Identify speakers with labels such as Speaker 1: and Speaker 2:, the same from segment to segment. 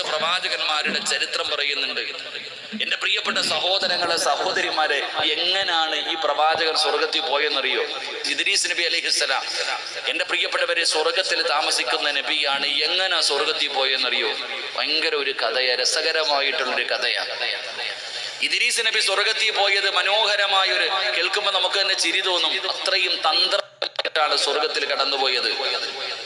Speaker 1: പ്രവാചകന്മാരുടെ ചരിത്രം പറയുന്നുണ്ട്. എന്റെ പ്രിയപ്പെട്ട സഹോദരങ്ങളെ, സഹോദരിമാരെ, എങ്ങനെയാണ് ഈ പ്രവാചകൻ സ്വർഗത്തിൽ പോയെന്നറിയോ? ഇദ്രീസ് നബി അലൈഹിസ്സലാം, എന്റെ പ്രിയപ്പെട്ടവരെ, സ്വർഗത്തിൽ താമസിക്കുന്ന നബിയാണ്. എങ്ങനെ സ്വർഗത്തിൽ പോയെന്നറിയോ? ഭയങ്കര ഒരു കഥയാ, രസകരമായിട്ടുള്ളൊരു കഥയാ. ഇദ്രീസ് നബി സ്വർഗത്തിൽ പോയത് മനോഹരമായ ഒരു, കേൾക്കുമ്പോൾ നമുക്ക് തന്നെ ചിരി തോന്നും. അത്രയും തന്ത്രമാണ് സ്വർഗത്തിൽ കടന്നുപോയത്.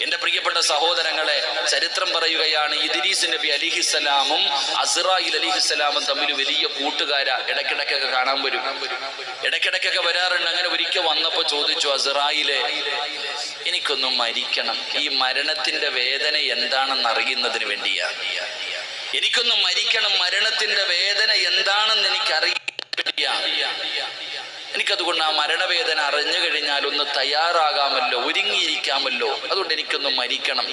Speaker 1: എന്റെ പ്രിയപ്പെട്ട സഹോദരങ്ങളെ, ചരിത്രം പറയുകയാണ്, ഇദ്രീസ് നബി അലിഹിസ്സലാമും അസ്റായിൽ അലിഹിസ്സലാമും തമ്മിൽ വലിയ കൂട്ടുകാരാ. ഇടയ്ക്കിടയ്ക്കൊക്കെ കാണാൻ വരും, ഇടയ്ക്കിടയ്ക്കൊക്കെ വരാറുണ്ട്. അങ്ങനെ ഒരിക്കൽ വന്നപ്പോ ചോദിച്ചു, അസ്റായിലെ, എനിക്കൊന്നും മരിക്കണം, ഈ മരണത്തിന്റെ വേദന എന്താണെന്ന് അറിയുന്നതിന് വേണ്ടിയാ. എനിക്കൊന്ന് മരിക്കണം, മരണത്തിന്റെ വേദന എന്താണെന്ന് എനിക്കറിയാൻ വേണ്ടിയാ. എനിക്കതുകൊണ്ട് ആ മരണവേദന അറിഞ്ഞു കഴിഞ്ഞാൽ ഒന്ന് തയ്യാറാകാമല്ലോ, ഒരുങ്ങിയിരിക്കാമല്ലോ, അതുകൊണ്ട് എനിക്കൊന്ന് മരിക്കണം.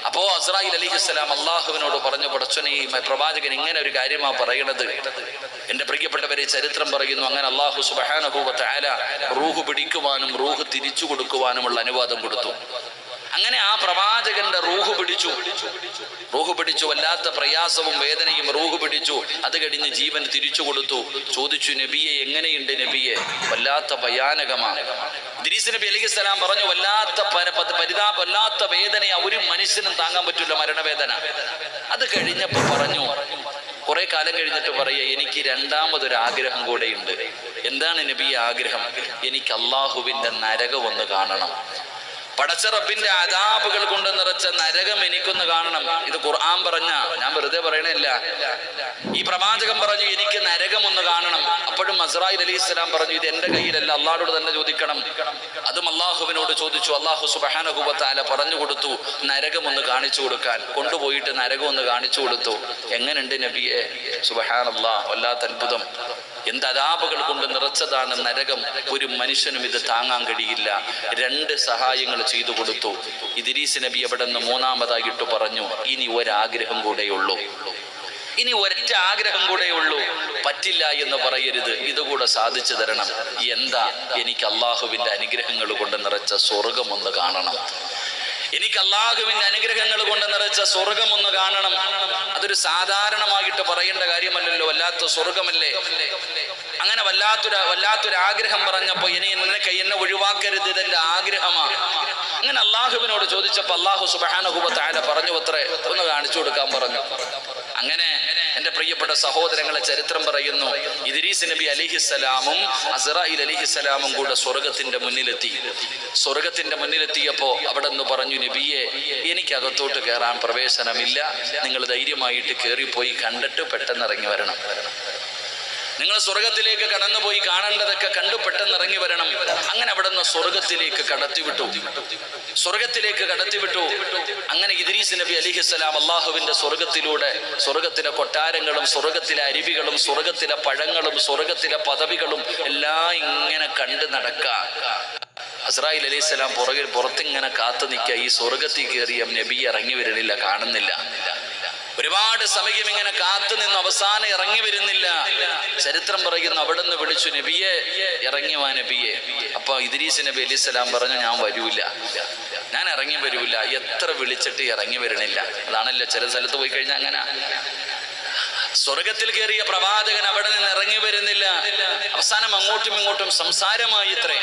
Speaker 1: അപ്പോ അസ്റായിൽ അലിഹിസ്സലാം അള്ളാഹുവിനോട് പറഞ്ഞു, പടച്ചോനെ, ഈ പ്രവാചകൻ ഇങ്ങനെ ഒരു കാര്യമാ പറയണത്. എന്റെ പ്രിയപ്പെട്ടവരെ, ചരിത്രം പറയുന്നു, അങ്ങനെ അള്ളാഹു സുബ്ഹാനഹു വ തആല റൂഹ് പിടിക്കുവാനും റൂഹ് തിരിച്ചു കൊടുക്കുവാനുമുള്ള അനുവാദം കൊടുത്തു. അങ്ങനെ ആ പ്രവാചകന്റെ റൂഹ് പിടിച്ചു, വല്ലാത്ത പ്രയാസവും വേദനയും റൂഹ് പിടിച്ചു. അത് കഴിഞ്ഞ് ജീവൻ തിരിച്ചു കൊടുത്തു. ചോദിച്ചു, നബിയെ, എങ്ങനെയുണ്ട് നബിയെ? വല്ലാത്ത ഭയാനകമാണ്. ഇദ്രീസ് നബി അലൈഹിസ്സലാം പറഞ്ഞു, വല്ലാത്ത വേദനയാ, ഒരു മനുഷ്യനും താങ്ങാൻ പറ്റില്ല മരണവേദന. അത് കഴിഞ്ഞപ്പോ പറഞ്ഞു, കുറെ കാലം കഴിഞ്ഞിട്ട് പറയുക, എനിക്ക് രണ്ടാമതൊരു ആഗ്രഹം കൂടെയുണ്ട്. എന്താണ് നബിയെ ആഗ്രഹം? എനിക്ക് അള്ളാഹുവിന്റെ നരകം ഒന്ന് കാണണം. പടച്ച റബ്ബിന്റെ അദാബുകൾ കൊണ്ട് നിറച്ച നരകം എനിക്കൊന്ന് കാണണം. ഇത് ഖുർആൻ പറഞ്ഞ, ഞാൻ വെറുതെ പറയണില്ല. ഈ പ്രവാചകൻ പറഞ്ഞു, എനിക്ക് നരകം ഒന്ന് കാണണം. അപ്പോഴും അസ്റായിൽ അലൈഹിസ്സലാം പറഞ്ഞു, ഇത് എന്റെ കയ്യിലല്ല, അള്ളാഹുവോട് തന്നെ ചോദിക്കണം. അതും അള്ളാഹുവിനോട് ചോദിച്ചു. അള്ളാഹു സുബ്ഹാനഹു വ തആല പറഞ്ഞു കൊടുത്തു, നരകം ഒന്ന് കാണിച്ചു കൊടുക്കാൻ. കൊണ്ടുപോയിട്ട് നരകം ഒന്ന് കാണിച്ചു കൊടുത്തു. എങ്ങനെയുണ്ട് നബിയെ? സുബ്ഹാനല്ലാഹ്, വല്ലാത്ത അത്ഭുതം. എന്ത് അദാബുകൾ കൊണ്ട് നിറച്ചതാണ് നരകം. ഒരു മനുഷ്യനും ഇത് താങ്ങാൻ കഴിയില്ല. രണ്ട് സഹായങ്ങൾ ചെയ്തു കൊടുത്തു. ഇദ്രീസ് നബി അവിടെ നിന്ന് മൂന്നാമതായിട്ട് പറഞ്ഞു, ഇനി ഒരാഗ്രഹം കൂടെയുള്ളൂ, ഇനി ഒരൊറ്റ ആഗ്രഹം കൂടെയുള്ളൂ. പറ്റില്ല എന്ന് പറയരുത്, ഇതുകൂടെ സാധിച്ചു തരണം. എന്താ? എനിക്ക് അള്ളാഹുവിന്റെ അനുഗ്രഹങ്ങൾ കൊണ്ട് നിറച്ച സ്വർഗം ഒന്ന് കാണണം. എനിക്ക് അള്ളാഹുവിന്റെ അനുഗ്രഹങ്ങൾ കൊണ്ട് നിറച്ച സ്വർഗം ഒന്ന് കാണണം. അതൊരു സാധാരണമായിട്ട് പറയേണ്ട കാര്യമല്ലല്ലോ, വല്ലാത്ത സ്വർഗമല്ലേ. അങ്ങനെ വല്ലാത്തൊരു ആഗ്രഹം പറഞ്ഞപ്പോ, ഇനി എന്നെ ഒഴിവാക്കരുത്, ഇതെന്റെ ആഗ്രഹമാണ്. അങ്ങനെ അള്ളാഹുവിനോട് ചോദിച്ചപ്പോ അള്ളാഹു സുബ്ഹാനഹു വ തആല പറഞ്ഞു, അത്രേ, ഒന്ന് കാണിച്ചു കൊടുക്കാൻ പറഞ്ഞു. അങ്ങനെ എന്റെ പ്രിയപ്പെട്ട സഹോദരങ്ങളെ, ചരിത്രം പറയുന്നു, ഇദ്രീസ് നബി അലൈഹിസ്സലാമും അസ്റായിൽ അലൈഹിസ്സലാമും കൂടെ സ്വർഗത്തിന്റെ മുന്നിലെത്തിയപ്പോ അവിടെ നിന്ന് പറഞ്ഞു, നബിയെ, എനിക്കകത്തോട്ട് കയറാൻ പ്രവേശനമില്ല. നിങ്ങൾ ധൈര്യമായിട്ട് കയറിപ്പോയി കണ്ടിട്ട് പെട്ടെന്ന് ഇറങ്ങി വരണം. നിങ്ങൾ സ്വർഗത്തിലേക്ക് കടന്നുപോയി കാണേണ്ടതൊക്കെ കണ്ടു പെട്ടെന്ന് ഇറങ്ങി വരണം. അങ്ങനെ അവിടെ നിന്ന് സ്വർഗത്തിലേക്ക് കടത്തിവിട്ടു. അങ്ങനെ ഇദ്രീസ് നബി അലൈഹിസ്സലാം അള്ളാഹുവിന്റെ സ്വർഗത്തിലെ കൊട്ടാരങ്ങളും സ്വർഗത്തിലെ അരുവികളും സ്വർഗത്തിലെ പഴങ്ങളും സ്വർഗത്തിലെ പദവികളും എല്ലാം ഇങ്ങനെ കണ്ടു നടക്കുക. അസ്റായിൽ അലൈഹിസ്സലാം പുറത്തിങ്ങനെ കാത്തു നിൽക്കുക. ഈ സ്വർഗത്തിൽ കയറിയ നബി ഇറങ്ങി വരണില്ല, കാണുന്നില്ല. ഒരുപാട് സമയം ഇങ്ങനെ കാത്തു നിന്ന് അവസാനം ഇറങ്ങി വരുന്നില്ല. ചരിത്രം പറയുന്നു, അവിടെ നിന്ന് വിളിച്ചു, നബിയെ, ഇറങ്ങി വാ നബിയെ. അപ്പൊ ഇദ്രീസ് നബി അലൈഹിസ്സലാം പറഞ്ഞു, ഞാൻ ഇറങ്ങി വരൂല. എത്ര വിളിച്ചിട്ട് ഇറങ്ങി വരണില്ല. അതാണല്ലോ ചില സ്ഥലത്ത് പോയി കഴിഞ്ഞാൽ അങ്ങനെ. സ്വർഗത്തിൽ കയറിയ പ്രവാചകൻ അവിടെ നിന്ന് ഇറങ്ങി വരുന്നില്ല. അവസാനം അങ്ങോട്ടും ഇങ്ങോട്ടും സംസാരമായി ഇത്രേ.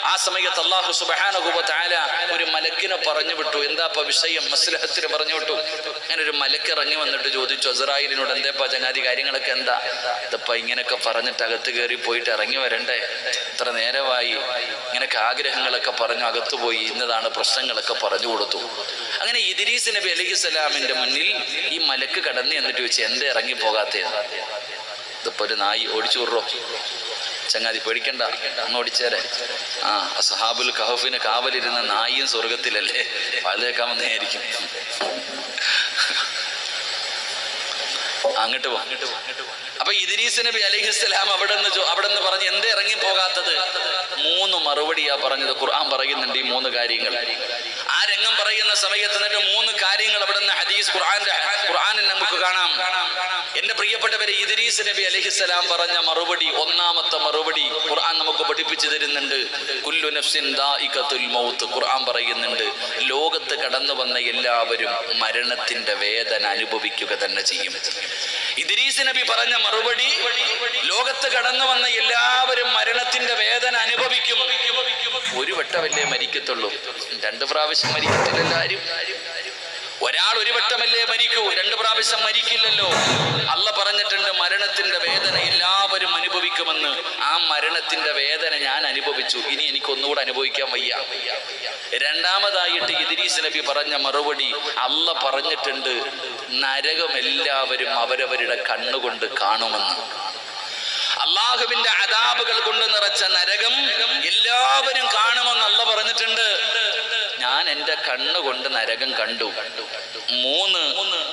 Speaker 1: ആ സമയത്ത് അല്ലാഹു സുബ്ഹാനഹു വ തആല ഒരു മലക്കിനെ പറഞ്ഞു വിട്ടു. എന്താ വിഷയം? മസ്ലഹത്തിന് പറഞ്ഞു വിട്ടു. അങ്ങനെ ഒരു മലക്ക് ഇറങ്ങി വന്നിട്ട് ചോദിച്ചു അസ്റായിലിനോട്, എന്താ ചങ്ങാതി, കാര്യങ്ങളൊക്കെ എന്താ? ഇതപ്പ ഇങ്ങനെയൊക്കെ പറഞ്ഞിട്ട് അകത്ത് കയറി പോയിട്ട് ഇറങ്ങി വരണ്ടേ? ഇത്ര നേരമായി. ഇങ്ങനെയൊക്കെ ആഗ്രഹങ്ങളൊക്കെ പറഞ്ഞു അകത്തു പോയി. ഇന്നതാണ് പ്രശ്നങ്ങളൊക്കെ പറഞ്ഞു കൊടുത്തു. അങ്ങനെ ഇദ്രീസ് നബി അലൈഹിസ്സലാമിന്റെ മുന്നിൽ ഈ മലക്ക് കടന്നു എന്നിട്ട് ചോദിച്ചു, എന്താ ഇറങ്ങി പോകാത്തത്? ഇതിപ്പോ ഒരു നായി ഓടിച്ചു വിടറോ? ചങ്ങാതി പേടിക്കണ്ട, അങ്ങ് ഓടിച്ചേരെ. അസ്ഹാബുൽ കഹഫിന് കാവലിരുന്ന നായിയും സ്വർഗത്തിലല്ലേ, പാലേക്കാൻ വന്നേയിരിക്കും. അങ്ങോട്ട് പോ. അപ്പൊ ഇദ്രീസ് നബി അലൈഹിസ്സലാം അവിടെ നിന്ന് പറഞ്ഞു, എന്താ ഇറങ്ങി പോകാത്തത്? 3 മറുപടിയാ പറഞ്ഞത്. ഖുർആൻ പറയുന്നുണ്ട് ഈ 3 കാര്യങ്ങൾ. ആ രംഗം പറയുന്ന സമയത്ത് എന്നിട്ട് 3 കാര്യങ്ങൾ അവിടെ നിന്ന് ഖുർആനിൽ നമുക്ക് കാണാം. എന്റെ പ്രിയപ്പെട്ടവരെ, ഇദ്രീസ് നബി അലൈഹിസ്സലാം പറഞ്ഞ മറുപടി, ഒന്നാമത്തെ മറുപടി ഖുർആൻ നമുക്ക് പഠിപ്പിച്ചു തരുന്നുണ്ട്. കുല്ലു നഫ്സിൻ ദാഇഖത്തുൽ മൗത്ത്. ഖുർആൻ പറയുന്നുണ്ട്, ലോകത്ത് കടന്നു വന്ന എല്ലാവരും മരണത്തിന്റെ വേദന അനുഭവിക്കുക തന്നെ ചെയ്യും. ഇദ്രീസ് നബി പറഞ്ഞ മറുപടി, ലോകത്ത് കടന്നു വന്ന എല്ലാവരും മരണത്തിന്റെ വേദന അനുഭവിക്കും. ഒരു വട്ടമല്ലേ മരിക്കത്തുള്ളൂ, 2 പ്രാവശ്യം മരിക്കത്തില്ലല്ലോ ആരും. ഒരാൾ ഒരു വട്ടമല്ലേ മരിക്കൂ, 2 പ്രാവശ്യം മരിക്കില്ലല്ലോ. അല്ല പറഞ്ഞിട്ടുണ്ട് മരണത്തിന്റെ വേദന എല്ലാവരും അനുഭവിക്കുമെന്ന്. ആ മരണത്തിന്റെ വേദന ഞാൻ അനുഭവിച്ചു, ഇനി എനിക്ക് ഒന്നുകൂടെ അനുഭവിക്കാൻ വയ്യ. രണ്ടാമതായിട്ട് ഇദ്രീസ് നബി പറഞ്ഞ മറുപടി, അല്ല പറഞ്ഞിട്ടുണ്ട് നരകം എല്ലാവരും അവരവരുടെ കണ്ണുകൊണ്ട് കാണുമെന്ന്. അള്ളാഹുവിന്റെ അദാബുകൾ കൊണ്ട് നിറച്ച നരകം എല്ലാവരും കാണുമെന്ന് അല്ല പറഞ്ഞിട്ടുണ്ട്. ഞാൻ എൻ്റെ കണ്ണുകൊണ്ട് നരകം കണ്ടു. 3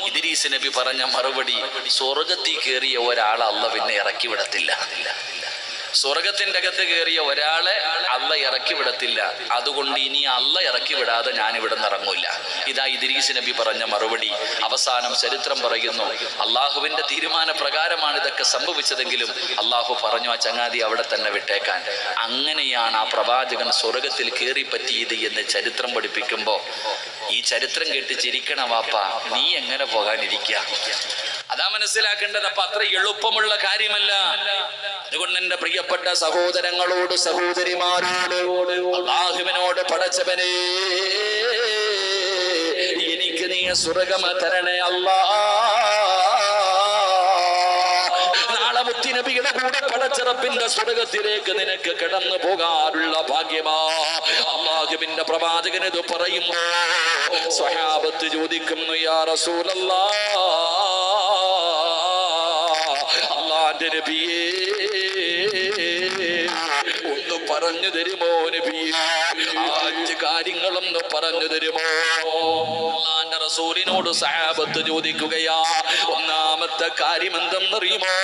Speaker 1: ഇദ്രീസ് നബി പറഞ്ഞ മറുപടി, സ്വർഗത്തിൽ കയറിയ ഒരാളെ അല്ല പിന്നെ ഇറക്കി വിടത്തില്ല. സ്വർഗത്തിന്റെ അകത്ത് കയറിയ ഒരാളെ അല്ല ഇറക്കി വിടത്തില്ല. അതുകൊണ്ട് ഇനി അല്ല ഇറക്കി വിടാതെ ഞാൻ ഇവിടെ നിന്ന് ഇറങ്ങൂല. ഇതാ ഇദ്രീസ് നബി പറഞ്ഞ മറുപടി. അവസാനം ചരിത്രം പറയുന്നു, അള്ളാഹുവിന്റെ തീരുമാന പ്രകാരമാണ് ഇതൊക്കെ സംഭവിച്ചതെങ്കിലും അള്ളാഹു പറഞ്ഞു ആ ചങ്ങാതി അവിടെ തന്നെ വിട്ടേക്കാൻ. അങ്ങനെയാണ് ആ പ്രവാചകൻ സ്വർഗത്തിൽ കയറി പറ്റിയത് എന്ന് ചരിത്രം പഠിപ്പിക്കുമ്പോ ഈ ചരിത്രം കേട്ട് ചിരിക്കണ വാപ്പ, നീ എങ്ങനെ പോകാനിരിക്കുക? അതാ മനസ്സിലാക്കേണ്ടത്. അപ്പൊ അത്ര എളുപ്പമുള്ള കാര്യമല്ല. അതുകൊണ്ട് എന്റെ പ്രിയപ്പെട്ട സഹോദരങ്ങളോട് സഹോദരിമാരോട് അല്ലാഹുവിനോട്, പടച്ചവനേ എനിക്ക് നീ സ്വർഗ്ഗം തരണേ അല്ലാ. നാളെ മുത്തുനബിയുടെ കൂടെ പടച്ചറപ്പിന്റെ സ്വർഗ്ഗത്തിലേക്ക് നിനക്ക് കടന്നു പോകാനുള്ള ഭാഗ്യമാ. അല്ലാഹുവിന്റെ പ്രവാചകൻ ഇത് പറയുമ്പോ സ്വഹാബത്ത് ചോദിക്കുന്നു, യാ റസൂലല്ലാഹ്, അല്ലാഹുവിന്റെ നബിയേ ഒന്ന് പറഞ്ഞു തരുമോ നബിയേ? 5 കാര്യങ്ങളൊന്ന് പറഞ്ഞു തരുമോ? അല്ലാഹുവിന്റെ റസൂലിനോട് സഹാബത്ത് ചോദിക്കുകയാ. ഒന്നാമത്തെ കാര്യം എന്തെന്നറിയുമോ?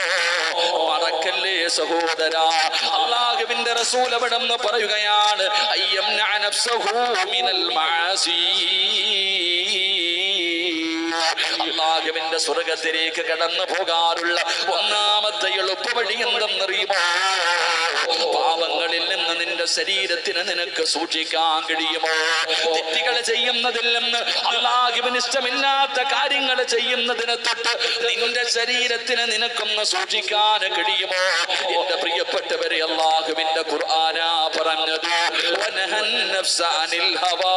Speaker 1: മറക്കല്ലേ സഹോദരാ, അല്ലാഹുവിന്റെ റസൂൽ അവിടെ നിന്ന് പറയുകയാണ്, അയ്യംന നഫ്സഹു മിനൽ മആസി. അല്ലാഹുവിന്റെ സ്വർഗ്ഗത്തിലേക്ക് കടന്നു പോകാറുള്ള ഒന്നാമത്തെ എളുപ്പവഴി എന്തെന്നറിയുമോ? പാപങ്ങളിൽ നിന്ന് നിന്റെ ശരീരത്തിന് നിനക്ക് സൂക്ഷിക്കാൻ കഴിയുമോ? തെറ്റുകൾ ചെയ്യുന്നതിൽ നിന്ന്, അല്ലാഹുവിന് ഇഷ്ടമില്ലാത്ത കാര്യങ്ങൾ ചെയ്യുന്നതിനെ തൊട്ട് നിന്റെ ശരീരത്തിന് നിനക്കൊന്ന് സൂക്ഷിക്കാൻ കഴിയുമോ? എന്റെ പ്രിയപ്പെട്ടവരെ, അല്ലാഹുവിന്റെ ഖുർആനാ പറഞ്ഞത്, വനഹൻ നഫ്സ അനിൽ ഹവാ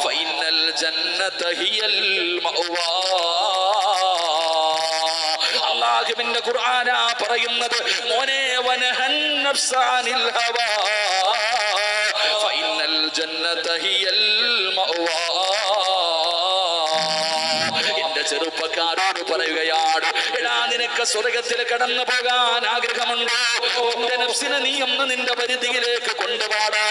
Speaker 1: ഫഇന്നൽ ജന്നത ഹിയൽ മഅവാ. അല്ലാഹുവിന്റെ ഖുർആനാ പറയുന്നത്, മോനെ വനഹൻ നഫ്സ അനിൽ ഹവാ ഫഇന്നൽ ജന്നത ഹിയൽ മഅവാ. എന്റെ ചെറുപ്പക്കാരോട് പറയുകയാണ്, എടാ നിനക്ക് സ്വർഗത്തിൽ കടന്നു പോകാൻ ആഗ്രഹമുണ്ടോ? നിന്റെ നഫ്സിനെ നീ ഒന്ന് നിന്റെ പരിധിയിലേക്ക് കൊണ്ടുപോടാ.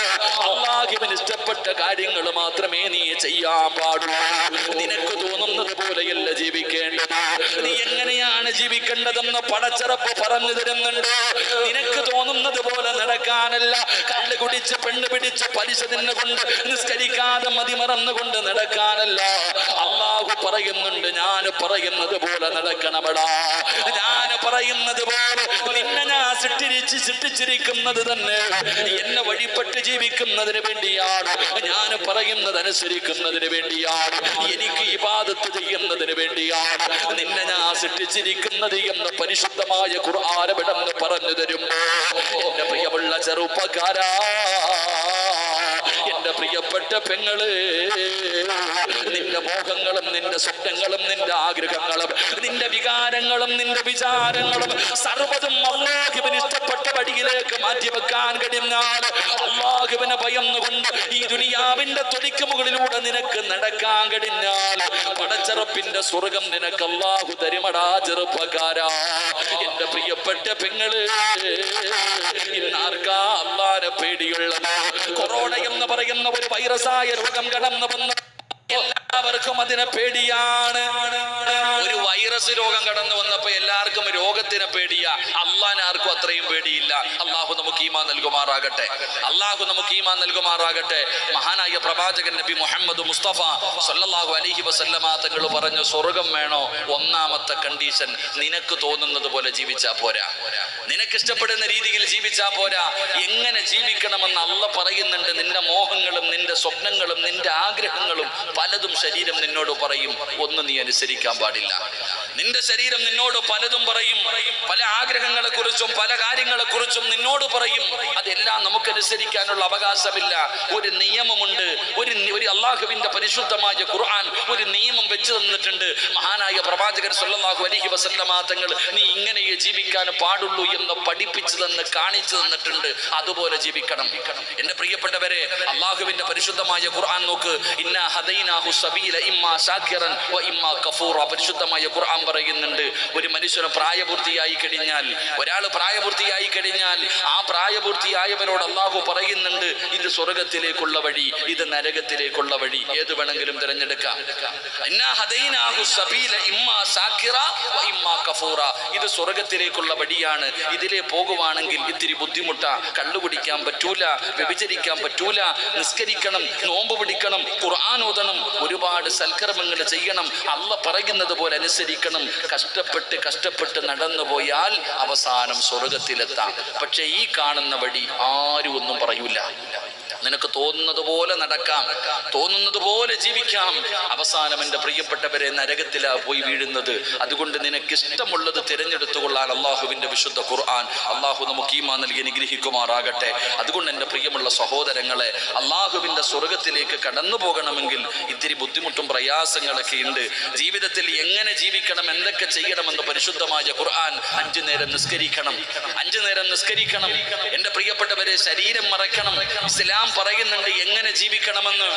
Speaker 1: അല്ലാഹുവിന് ഇഷ്ടപ്പെട്ട കാര്യങ്ങൾ മാത്രമേ നീ ചെയ്യാൻ പാടുള്ളൂ. നിനക്ക് തോന്നുന്നത് പോലെയല്ല ജീവിക്കേണ്ടത്. നീ എങ്ങനെയാണ് ജീവിക്കേണ്ടതെന്ന് പടച്ചറപ്പ് പറഞ്ഞു തരുന്നുണ്ട്. നിനക്ക് തോന്നുന്നത് പോലെ നടക്കാനല്ല, കള്ള് കുടിച്ച് പെണ്ണ് പിടിച്ച് പലിശ തിന്നുകൊണ്ട് നിസ്കരിക്കാതെ മതിമറന്നുകൊണ്ട് നടക്കാനല്ല. അല്ലാഹു പറയുന്നുണ്ട്, ഞാൻ പറയുന്നത് പോലെ നടക്കണമടാ. ഞാൻ പറയുന്നത് പോലെ നിന്നെ ഞാൻ സൃഷ്ടിച്ചിരിക്കുന്നത് തന്നെ എന്നെ വഴിപ്പെട്ട് ജീവിക്കുന്നതിന് വേണ്ടിയാണ്. ഞാൻ പറയുന്നത് അനുസരിക്കുന്നതിന് വേണ്ടിയാണ്. എനിക്ക് ഇബാദത്ത് ചെയ്യുന്നതിന് വേണ്ടിയാണ് നിന്നെ ഞാൻ സൃഷ്ടിച്ചിരിക്കുന്നത് എന്ന് പരിശുദ്ധമായ ഖുർആൻ വിടന്ന് പറഞ്ഞു തരുമ്പോ എന്റെ പ്രിയമുള്ള ചെറുപ്പക്കാരാ, എന്റെ പ്രിയപ്പെട്ട പെങ്ങള്, നിന്റെ മോഹങ്ങളും നിന്റെ സ്വപ്നങ്ങളും നിന്റെ ആഗ്രഹങ്ങളും നിന്റെ വികാരങ്ങളും നിന്റെ വിചാരങ്ങളും സർവ്വതും അല്ലാഹുവിന് ഇഷ്ടപ്പെട്ട വഴിയിലേക്ക് മാറ്റിവെക്കാൻ കഴിഞ്ഞാൽ, അല്ലാഹുവിനെ ഭയന്നുകൊണ്ട് ഈ ദുനിയാവിന്റെ തൊലിക്ക് മുകളിലൂടെ നിനക്ക് നടക്കാൻ കഴിഞ്ഞാൽ, പടച്ചറപ്പിന്റെ സ്വർഗം നിനക്ക് അല്ലാഹു തരുമടാ ചെറുപ്പക്കാരാ. എന്റെ പ്രിയപ്പെട്ട പെങ്ങള്, ഇന്നാർക്കാ അല്ലാഹുവിനെ പേടിയുള്ളത്? കൊറോണ എന്ന് പറയുന്ന ഒരു വൈറസായ രോഗം കടന്നു വന്ന എല്ലാ എല്ലാവർക്കും അതിനെ പേടിയാണ്. ഒരു വൈറസ് രോഗം കടന്നു വന്നപ്പോ എല്ലാവർക്കും രോഗത്തിനെ പേടിയാ. അള്ളാഹ് ആർക്കും അത്രയും പേടിയില്ല. അള്ളാഹു നമുക്ക് ഈമാൻ നൽകുമാറാകട്ടെ. അള്ളാഹു നമുക്ക് ഈമാൻ നൽകുമാറാകട്ടെ. മഹാനായ പ്രവാചകൻ നബി മുഹമ്മദ് മുസ്തഫ സല്ലല്ലാഹു അലൈഹി വസല്ലമ തങ്ങൾ പറഞ്ഞു, സ്വർഗം വേണോ? ഒന്നാമത്തെ കണ്ടീഷൻ, നിനക്ക് തോന്നുന്നത് പോലെ ജീവിച്ചാ പോരാ, നിനക്ക് ഇഷ്ടപ്പെടുന്ന രീതിയിൽ ജീവിച്ചാ പോരാ. എങ്ങനെ ജീവിക്കണമെന്ന് അള്ളാഹ് പറയുന്നുണ്ട്. നിന്റെ മോഹങ്ങളും നിന്റെ സ്വപ്നങ്ങളും നിന്റെ ആഗ്രഹങ്ങളും പലതും ശരീരം നിന്നോട് പറയും, ഒന്നും നീ അനുസരിക്കാൻ പാടില്ല. നിന്റെ ശരീരം നിന്നോട് പലതും പറയും, പല ആഗ്രഹങ്ങളെ കുറിച്ചും പല കാര്യങ്ങളെ കുറിച്ചും നിന്നോട് പറയും. അതെല്ലാം നമുക്ക് അനുസരിക്കാനുള്ള അവകാശമില്ല. ഒരു നിയമമുണ്ട്. ഒരു അള്ളാഹുവിന്റെ പരിശുദ്ധമായ ഖുർആൻ ഒരു നിയമം വെച്ച് തന്നിട്ടുണ്ട്. മഹാനായ പ്രവാചകൻ സല്ലല്ലാഹു അലൈഹി വസല്ലമ തങ്ങൾ നീ ഇങ്ങനെയേ ജീവിക്കാൻ പാടുള്ളൂ എന്ന് പഠിപ്പിച്ചു തന്ന് കാണിച്ചു തന്നിട്ടുണ്ട്. അതുപോലെ ജീവിക്കണം. എന്റെ പ്രിയപ്പെട്ടവരെ, അള്ളാഹുവിന്റെ പരിശുദ്ധമായ ഖുർആൻ നോക്ക്. ഇന്നാ ഹദൈനാഹു സബീല ഇമ്മാ ശാകിറൻ വ ഇമ്മാ കഫൂറ. പരിശുദ്ധമായ ഖുർആൻ പറയുന്നുണ്ട്, ഒരു മനുഷ്യന് പ്രായപൂർത്തിയായി കഴിഞ്ഞാൽ, ആ പ്രായപൂർത്തിയായവരോട് അള്ളാഹു പറയുന്നുണ്ട്, ഇത് സ്വർഗത്തിലേക്കുള്ള വഴി, ഇത് നരകത്തിലേക്കുള്ള വഴി, ഏത് വേണമെങ്കിലും തിരഞ്ഞെടുക്കാം. ഇന്നാ ഹദൈനാഹു സബീല ഇമ്മാ ശാകിറ വ ഇമ്മാ കഫൂറ. ഇത് സ്വർഗത്തിലേക്കുള്ള വഴിയാണ്. ഇതിലെ പോകുവാണെങ്കിൽ ഇത്തിരി ബുദ്ധിമുട്ടാ. കള്ളു കുടിക്കാൻ പറ്റൂല, വ്യഭിചരിക്കാൻ പറ്റൂല, നിസ്കരിക്കണം, നോമ്പ് പിടിക്കണം, ഖുർആൻ ഓതണം, ഒരുപാട് സൽക്കർമ്മങ്ങൾ ചെയ്യണം, അള്ളാഹ് പറയുന്നത് പോലെ അനുസരിക്കണം. കഷ്ടപ്പെട്ട് നടന്നു പോയാൽ അവസാനം സ്വർഗത്തിലെത്താം. പക്ഷെ ഈ കാണുന്ന വഴി ആരും ഒന്നും പറയൂല. നിനക്ക് തോന്നുന്നത് പോലെ നടക്കാം, തോന്നുന്നത് പോലെ ജീവിക്കാം. അവസാനം എൻ്റെ പ്രിയപ്പെട്ടവരെ നരകത്തിലാ പോയി വീഴുന്നത്. അതുകൊണ്ട് നിനക്ക് ഇഷ്ടമുള്ളത് തിരഞ്ഞെടുത്തുകൊള്ളാൻ അള്ളാഹുവിന്റെ വിശുദ്ധ ഖുർആൻ അള്ളാഹു നമുക്ക് ഈമാൻ നൽകി അനുഗ്രഹിക്കുമാറാകട്ടെ. അതുകൊണ്ട് എൻ്റെ പ്രിയമുള്ള സഹോദരങ്ങളെ, അള്ളാഹുവിന്റെ സ്വർഗത്തിലേക്ക് കടന്നു പോകണമെങ്കിൽ ഇത്തിരി ബുദ്ധിമുട്ടും പ്രയാസങ്ങളൊക്കെ ഉണ്ട്. ജീവിതത്തിൽ എങ്ങനെ ജീവിക്കണം, എന്തൊക്കെ ചെയ്യണമെന്ന് പരിശുദ്ധമായ ഖുർആൻ 5 നേരം നിസ്കരിക്കണം. എൻ്റെ പ്രിയപ്പെട്ടവരെ, ശരീരം മറക്കണം. ഇസ്ലാം പറയുന്നുണ്ട് എങ്ങനെ ജീവിക്കണമെന്ന്.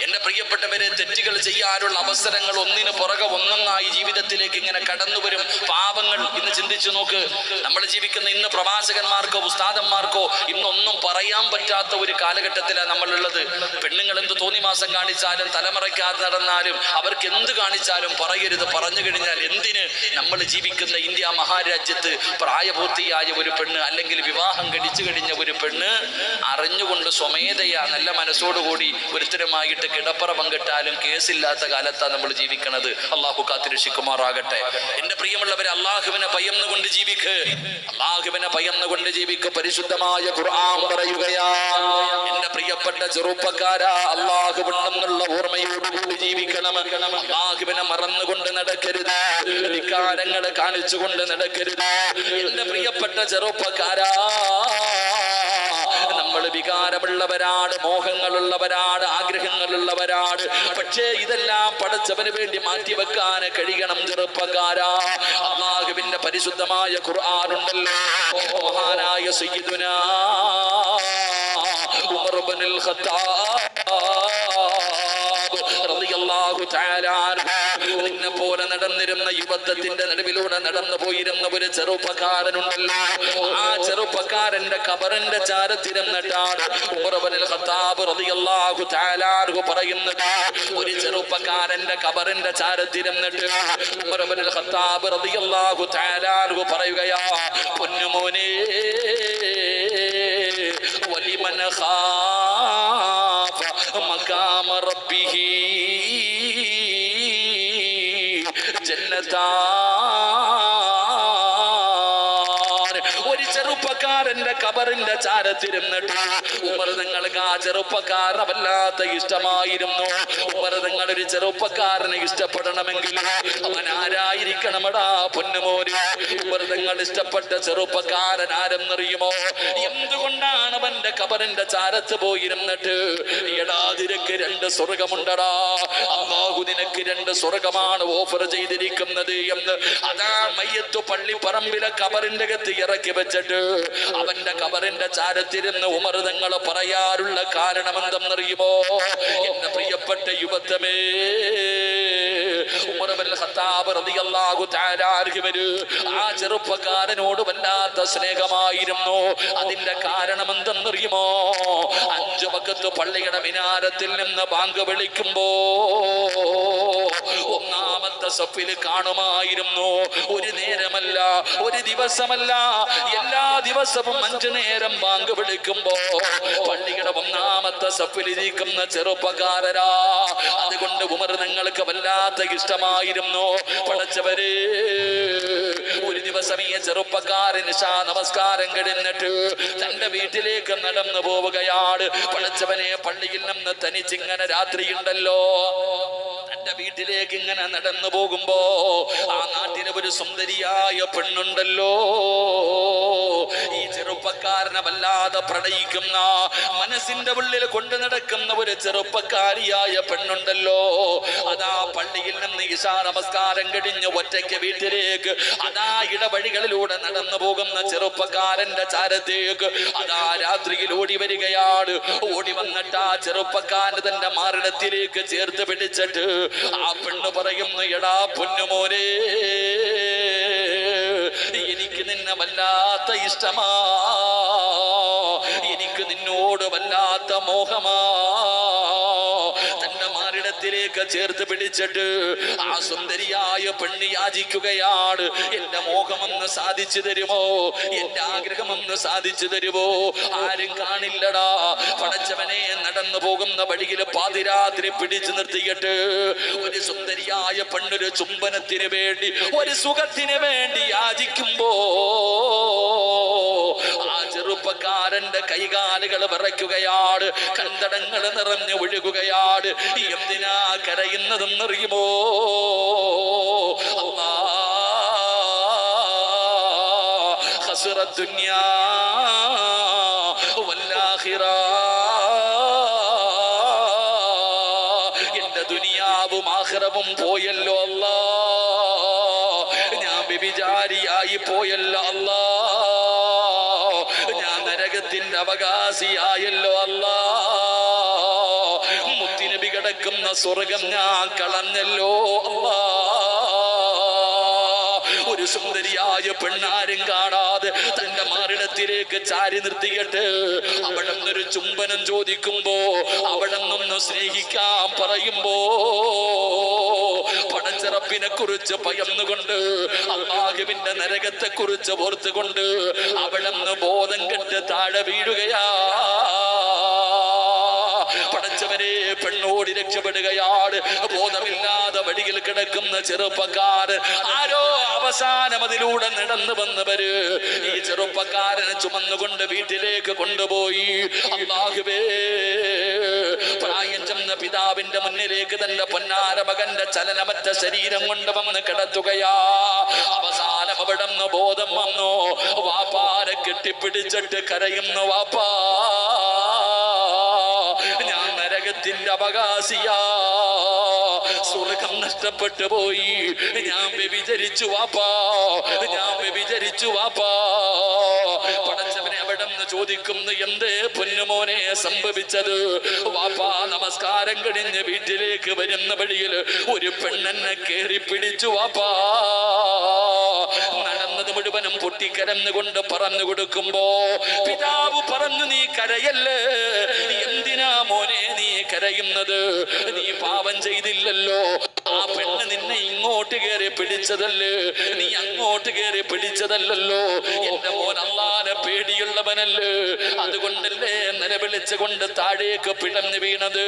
Speaker 1: എൻ്റെ പ്രിയപ്പെട്ടവരെ, തെറ്റുകൾ ചെയ്യാനുള്ള അവസരങ്ങൾ ഒന്നിന് പുറകെ ഒന്നൊന്നായി ജീവിതത്തിലേക്ക് ഇങ്ങനെ കടന്നു വരും. പാപങ്ങൾ ഇന്ന് ചിന്തിച്ചു നോക്ക്. നമ്മൾ ജീവിക്കുന്ന ഇന്ന് പ്രവാചകന്മാർക്കോ ഉസ്താദന്മാർക്കോ ഇന്നൊന്നും പറയാൻ പറ്റാത്ത ഒരു കാലഘട്ടത്തിലാണ് നമ്മളുള്ളത്. പെണ്ണുങ്ങൾ എന്ത് തോന്നിമാസം കാണിച്ചാലും തലമറയ്ക്കാതെ നടന്നാലും അവർക്ക് എന്ത് കാണിച്ചാലും പറയരുത്. പറഞ്ഞു കഴിഞ്ഞാൽ എന്തിന്? നമ്മൾ ജീവിക്കുന്ന ഇന്ത്യ മഹാരാജ്യത്ത് പ്രായപൂർത്തിയായ ഒരു പെണ്ണ് അല്ലെങ്കിൽ വിവാഹം കഴിച്ചു കഴിഞ്ഞ ഒരു പെണ്ണ് അറിഞ്ഞുകൊണ്ട് സ്വമേധയാ നല്ല മനസ്സോടുകൂടി ഒരുത്തരമായിട്ട് കിടപ്പറ പങ്കിട്ടാലും കേസില്ലാത്ത കാലത്താണ് നമ്മൾ ജീവിക്കുന്നത്. അള്ളാഹു കാത്തിരക്ഷിക്കുമാറാകട്ടെ. എന്റെ പ്രിയമുള്ളവരെ, അള്ളാഹുവിനെ ഭയന്നുകൊണ്ട് ജീവിക്ക്, പരിശുദ്ധമായ ഖുർആൻ പറയുകയാ, എന്റെ പ്രിയപ്പെട്ട ചെറുപ്പക്കാരാ, അള്ളാഹുവിനെന്നുള്ള ഓർമ്മയോടുകൂടി ജീവിക്കണം. അള്ളാഹുവിനെ മറന്നുകൊണ്ട് നടക്കരുത്, വികാരങ്ങളെ കാണിച്ചുകൊണ്ട് നടക്കരുത്. എന്റെ പ്രിയപ്പെട്ട ചെറുപ്പക്കാരാ, നമ്മൾ വികാരമുള്ളവരാണ്, മോഹങ്ങളുള്ളവരാണ്, ആഗ്രഹങ്ങളുള്ളവരാണ്. പക്ഷേ ഇതെല്ലാം പടച്ചവന് വേണ്ടി മാറ്റിവെക്കാൻ കഴിയണം ചെറുപ്പക്കാരാ. അല്ലാഹുവിന്റെ പരിശുദ്ധമായ ഖുർആനുണ്ടല്ലോ, മഹാനായ സയ്യിദുനാ ഉമർ ഇബ്നുൽ ഖത്താബ് റളിയല്ലാഹു തആല നിന്നെ പോലെ നടന്നിരുന്ന യുവത്വത്തിന്റെ നടുവിലൂടെ നടന്നു പോയിരുന്ന ഒരു ചെറുപ്പക്കാരനുണ്ടല്ലോ. ആ ചെറുപ്പക്കാരന്റെ ഖബറിന്റെ ചാരത്തിരുന്നിട്ടാണ് ഉമർ ഇബ്നുൽ ഖത്താബ് റളിയല്ലാഹു തആല പറയുന്നത്. ഒരു ചെറുപ്പക്കാരന്റെ ഖബറിന്റെ ചാരത്തിരുന്നിട്ട് ഉമർ ഇബ്നുൽ ഖത്താബ് റളിയല്ലാഹു തആല പറയുകയാ, പൊന്നുമോനെ, വലിമൻ ഖാഫ മഖാമ റബ്ബിഹി ജന്നതാൻ. ഒരു ചെറുപ്പക്കാരന്റെ ഖബറിന്റെ ചാരത്തിരുന്നിട്ട് ഉമർ നിങ്ങൾക്ക് ആ ചെറുപ്പക്കാരനെ വല്ലാത്ത ഇഷ്ടമായിരുന്നു. ഉമർ നിങ്ങൾ ഒരു ചെറുപ്പക്കാരനെ ഇഷ്ടപ്പെടണമെങ്കിൽ അവൻ ആരായിരിക്കണമടാ പൊന്നുമോന്? ഉമർ നിങ്ങൾ ഇഷ്ടപ്പെട്ട ചെറുപ്പക്കാരൻ ആരെന്നറിയുമോ? എന്തുകൊണ്ടാണ് അവന്റെ ഖബറിന്റെ ചാരത്ത് പോയിരുന്നിട്ട്, എടാ നിനക്ക് 2 സ്വർഗമുണ്ടടാ, അല്ലാഹു നിനക്ക് 2 സ്വർഗമാണ് ഓഫർ ചെയ്തിരിക്കുന്നത് എന്ന് അതാ മയ്യത്ത് പള്ളിപ്പറമ്പിലെ ഖബറിന്റെ അകത്ത് ഇറക്കി വെച്ചിട്ട് അവന്റെ ഖബറിന്റെ ചാരത്തിരുന്ന് ഉമർ തങ്ങൾ പറയാറുള്ള കാരണം എന്തെന്നറിയുമോ? എന്റെ പ്രിയപ്പെട്ട യുവത്വമേ, ഉമർ ഇബ്നുൽ ഖത്താബ് ഖത്താബ് റളിയല്ലാഹു തആല അൻഹു ആ ചെറുപ്പക്കാരനോട് വല്ലാത്ത സ്നേഹമായിരുന്നു. അതിന്റെ കാരണം എന്തെന്നറിയുമോ? 5 വഖത്ത് പള്ളിയുടെ മിനാരത്തിൽ നിന്ന് ബാങ്ക് വിളിക്കുമ്പോ ഒന്നാമത്തെ സഫിൽ കാണുമായിരുന്നു. ഒരു നേരമല്ല, ഒരു ദിവസമല്ല, എല്ലാ ദിവസവും 5 നേരം ബാങ്ക് വിളിക്കുമ്പോ പള്ളിയുടെ ഒന്നാമത്തെ സഫിൽ ഇരിക്കുന്ന ചെറുപ്പക്കാരരാ. അതുകൊണ്ട് ഉമർ നിങ്ങൾക്ക് വല്ലാത്ത ഇഷ്ടമായിരുന്നു. പടച്ചവരെ, ഒരു ദിവസം ഈ ചെറുപ്പക്കാരൻ ഇശാ നമസ്കാരം കഴിഞ്ഞിട്ട് തന്റെ വീട്ടിലേക്ക് നടന്നു പോവുകയാണ്. പടച്ചവനെ, പള്ളിയിൽ നിന്ന് തനിച്ചിങ്ങനെ രാത്രിയുണ്ടല്ലോ, തന്റെ വീട്ടിലേക്ക് ഇങ്ങനെ നടന്നു പോകുമ്പോ ആ നാട്ടിലെ ഒരു സുന്ദരിയായ പെണ്ണുണ്ടല്ലോ, ഈ ചെറുപ്പക്കാരനെ വല്ലാതെ പ്രണയിക്കുന്ന, മനസ്സിന്റെ ഉള്ളിൽ കൊണ്ടു നടക്കുന്ന ഒരു ചെറുപ്പക്കാരിയായ പെണ്ണുണ്ടല്ലോ. അതാ പള്ളിയിൽ നിന്ന് ഇശാ നമസ്കാരം കഴിഞ്ഞ് ഒറ്റയ്ക്ക് വീട്ടിലേക്ക് അതാ ഇടവഴികളിലൂടെ നടന്നു പോകുന്ന ചെറുപ്പക്കാരന്റെ ചാരത്തേക്ക് അതാ രാത്രിയിൽ ഓടി വരികയാണ്. ഓടി വന്നിട്ട് ആ ചെറുപ്പക്കാരൻ തന്റെ മാറിടത്തിലേക്ക് ചേർത്ത് പിടിച്ചിട്ട് ആ പെണ്ണ് പറയുന്നു, എടാ പൊന്നുമോനെ, എനിക്ക് നിന്നെ വല്ലാത്ത ഇഷ്ടമാ, എനിക്ക് നിന്നോട് വല്ലാത്ത മോഹമാ. തന്റെ മാറിടത്തിലേക്ക് ചേർത്ത് പിടിച്ചിട്ട് ആ സുന്ദരിയായ പെണ്ണ് യാചിക്കുകയാണ്, എന്റെ മോഹമൊന്ന് സാധിച്ചു തരുമോ, എന്റെ ആഗ്രഹമൊന്ന് സാധിച്ചു തരുമോ? ആരും കാണില്ലടാ. പടച്ചവനെ, നടന്നു പോകുന്ന വഴിയിൽ പാതിരാത്രി പിടിച്ചു നിർത്തിയിട്ട് ഒരു സുന്ദരിയായ പെണ്ണൊരു ചുംബനത്തിന് വേണ്ടി, ഒരു സുഖത്തിന് വേണ്ടി യാചിക്കുമ്പോ ആ ചെറുപ്പക്കാരന്റെ കൈകാലുകൾ വിറയ്ക്കുകയാണ്, കന്തടങ്ങൾ നിറഞ്ഞു ഒഴുകുകയാണ്. എന്തിനാ കരയുന്നതെന്നറിയുമോ? ഖസ്റത് ദുനിയാ വല്ലാഖിറ, എന്റെ ദുനിയാവും ആഖിറവും പോയല്ലോ അല്ലാ, ഞാൻ വ്യഭിചാരിയായി പോയല്ലോ അല്ലാ, ഞാൻ നരകത്തിന്റെ അവകാശിയായല്ലോ അല്ലാ, മുത്തുനബി കിടക്കുന്ന സ്വർഗം ഞാൻ കളഞ്ഞല്ലോ അല്ലാ. ഒരു സുന്ദരിയായ പെണ്ണാരും കാണാതെ തന്റെ മാറിടത്തിലേക്ക് ചാരി നിർത്തിയിട്ട് അവിടെ നിന്നൊരു ചുംബനം ചോദിക്കുമ്പോ, അവിടെ നിന്ന് സ്നേഹിക്കാൻ പറയുമ്പോ പടച്ചിറപ്പിനെ കുറിച്ച് ഭയന്നുകൊണ്ട്, അല്ലാഹുവിന്റെ നരകത്തെ കുറിച്ച് ഓർത്തുകൊണ്ട് അവിടെ നിന്ന് ബോധം കെട്ട് താഴെ വീഴുകയാ. പടച്ചവനെ, പെണ്ണോടി രക്ഷപ്പെടുകയാണ്. ബോധമില്ലാതെ വഴിയിൽ കിടക്കുന്ന ചെറുപ്പക്കാരൻ ആരോ അവസാനം അതിലൂടെ നടന്നു വന്നവര് ഈ ചെറുപ്പക്കാരനെ ചുമന്നുകൊണ്ട് വീട്ടിലേക്ക് കൊണ്ടുപോയി. അല്ലാഹുവേ, പ്രായം ചെന്ന പിതാവിന്റെ മുന്നിലേക്ക് തന്റെ പൊന്നാര മകന്റെ ചലനമറ്റ ശരീരം കൊണ്ടുവന്ന് കിടത്തുകയാ. അവസാനം അവിടെ നിന്ന് ബോധം വന്നു. വാപ്പാരെ കെട്ടിപ്പിടിച്ചിട്ട് കരയുന്നു, വാപ്പാ, ഞാൻ നരകത്തിന്റെ അവകാശിയാ, സ്വർഗം നഷ്ടപ്പെട്ടു പോയി, ഞാൻ വ്യഭിചരിച്ചു വാപ്പാ, ഞാൻ വ്യഭിചരിച്ചു വാപ്പാ. പടച്ചവനെ അവിടെ നിന്ന് ചോദിക്കുന്നു, എന്തേ പൊന്നുമോനെ സംഭവിച്ചത്? വാപ്പാ, നമസ്കാരം കഴിഞ്ഞ് വീട്ടിലേക്ക് വരുന്ന വഴിയിൽ ഒരു പെണ്ണെന്നെ കേറി പിടിച്ചു വാപ്പാ. നടന്നത് മുഴുവനും പൊട്ടിക്കരന്നുകൊണ്ട് പറഞ്ഞു കൊടുക്കുമ്പോ പിതാവ് പറഞ്ഞു, നീ കരയല്ലേ, എന്തിനാ മോനെ നീ കരയുന്നത്? നീ പാപം ചെയ്തില്ലല്ലോ, ആ പെണ്ണ് നിന്നെ ഇങ്ങോട്ട് കയറി പിടിച്ചതല്ലേ, നീ അങ്ങോട്ട് കയറി പിടിച്ചതല്ലല്ലോ. എന്റെ മോൻ അല്ലാഹുവിനെ പേടിയുള്ളവനല്ലേ, അതുകൊണ്ടല്ലേ നിലവിളിച്ചുകൊണ്ട് താഴേക്ക് പിടഞ്ഞു വീണത്.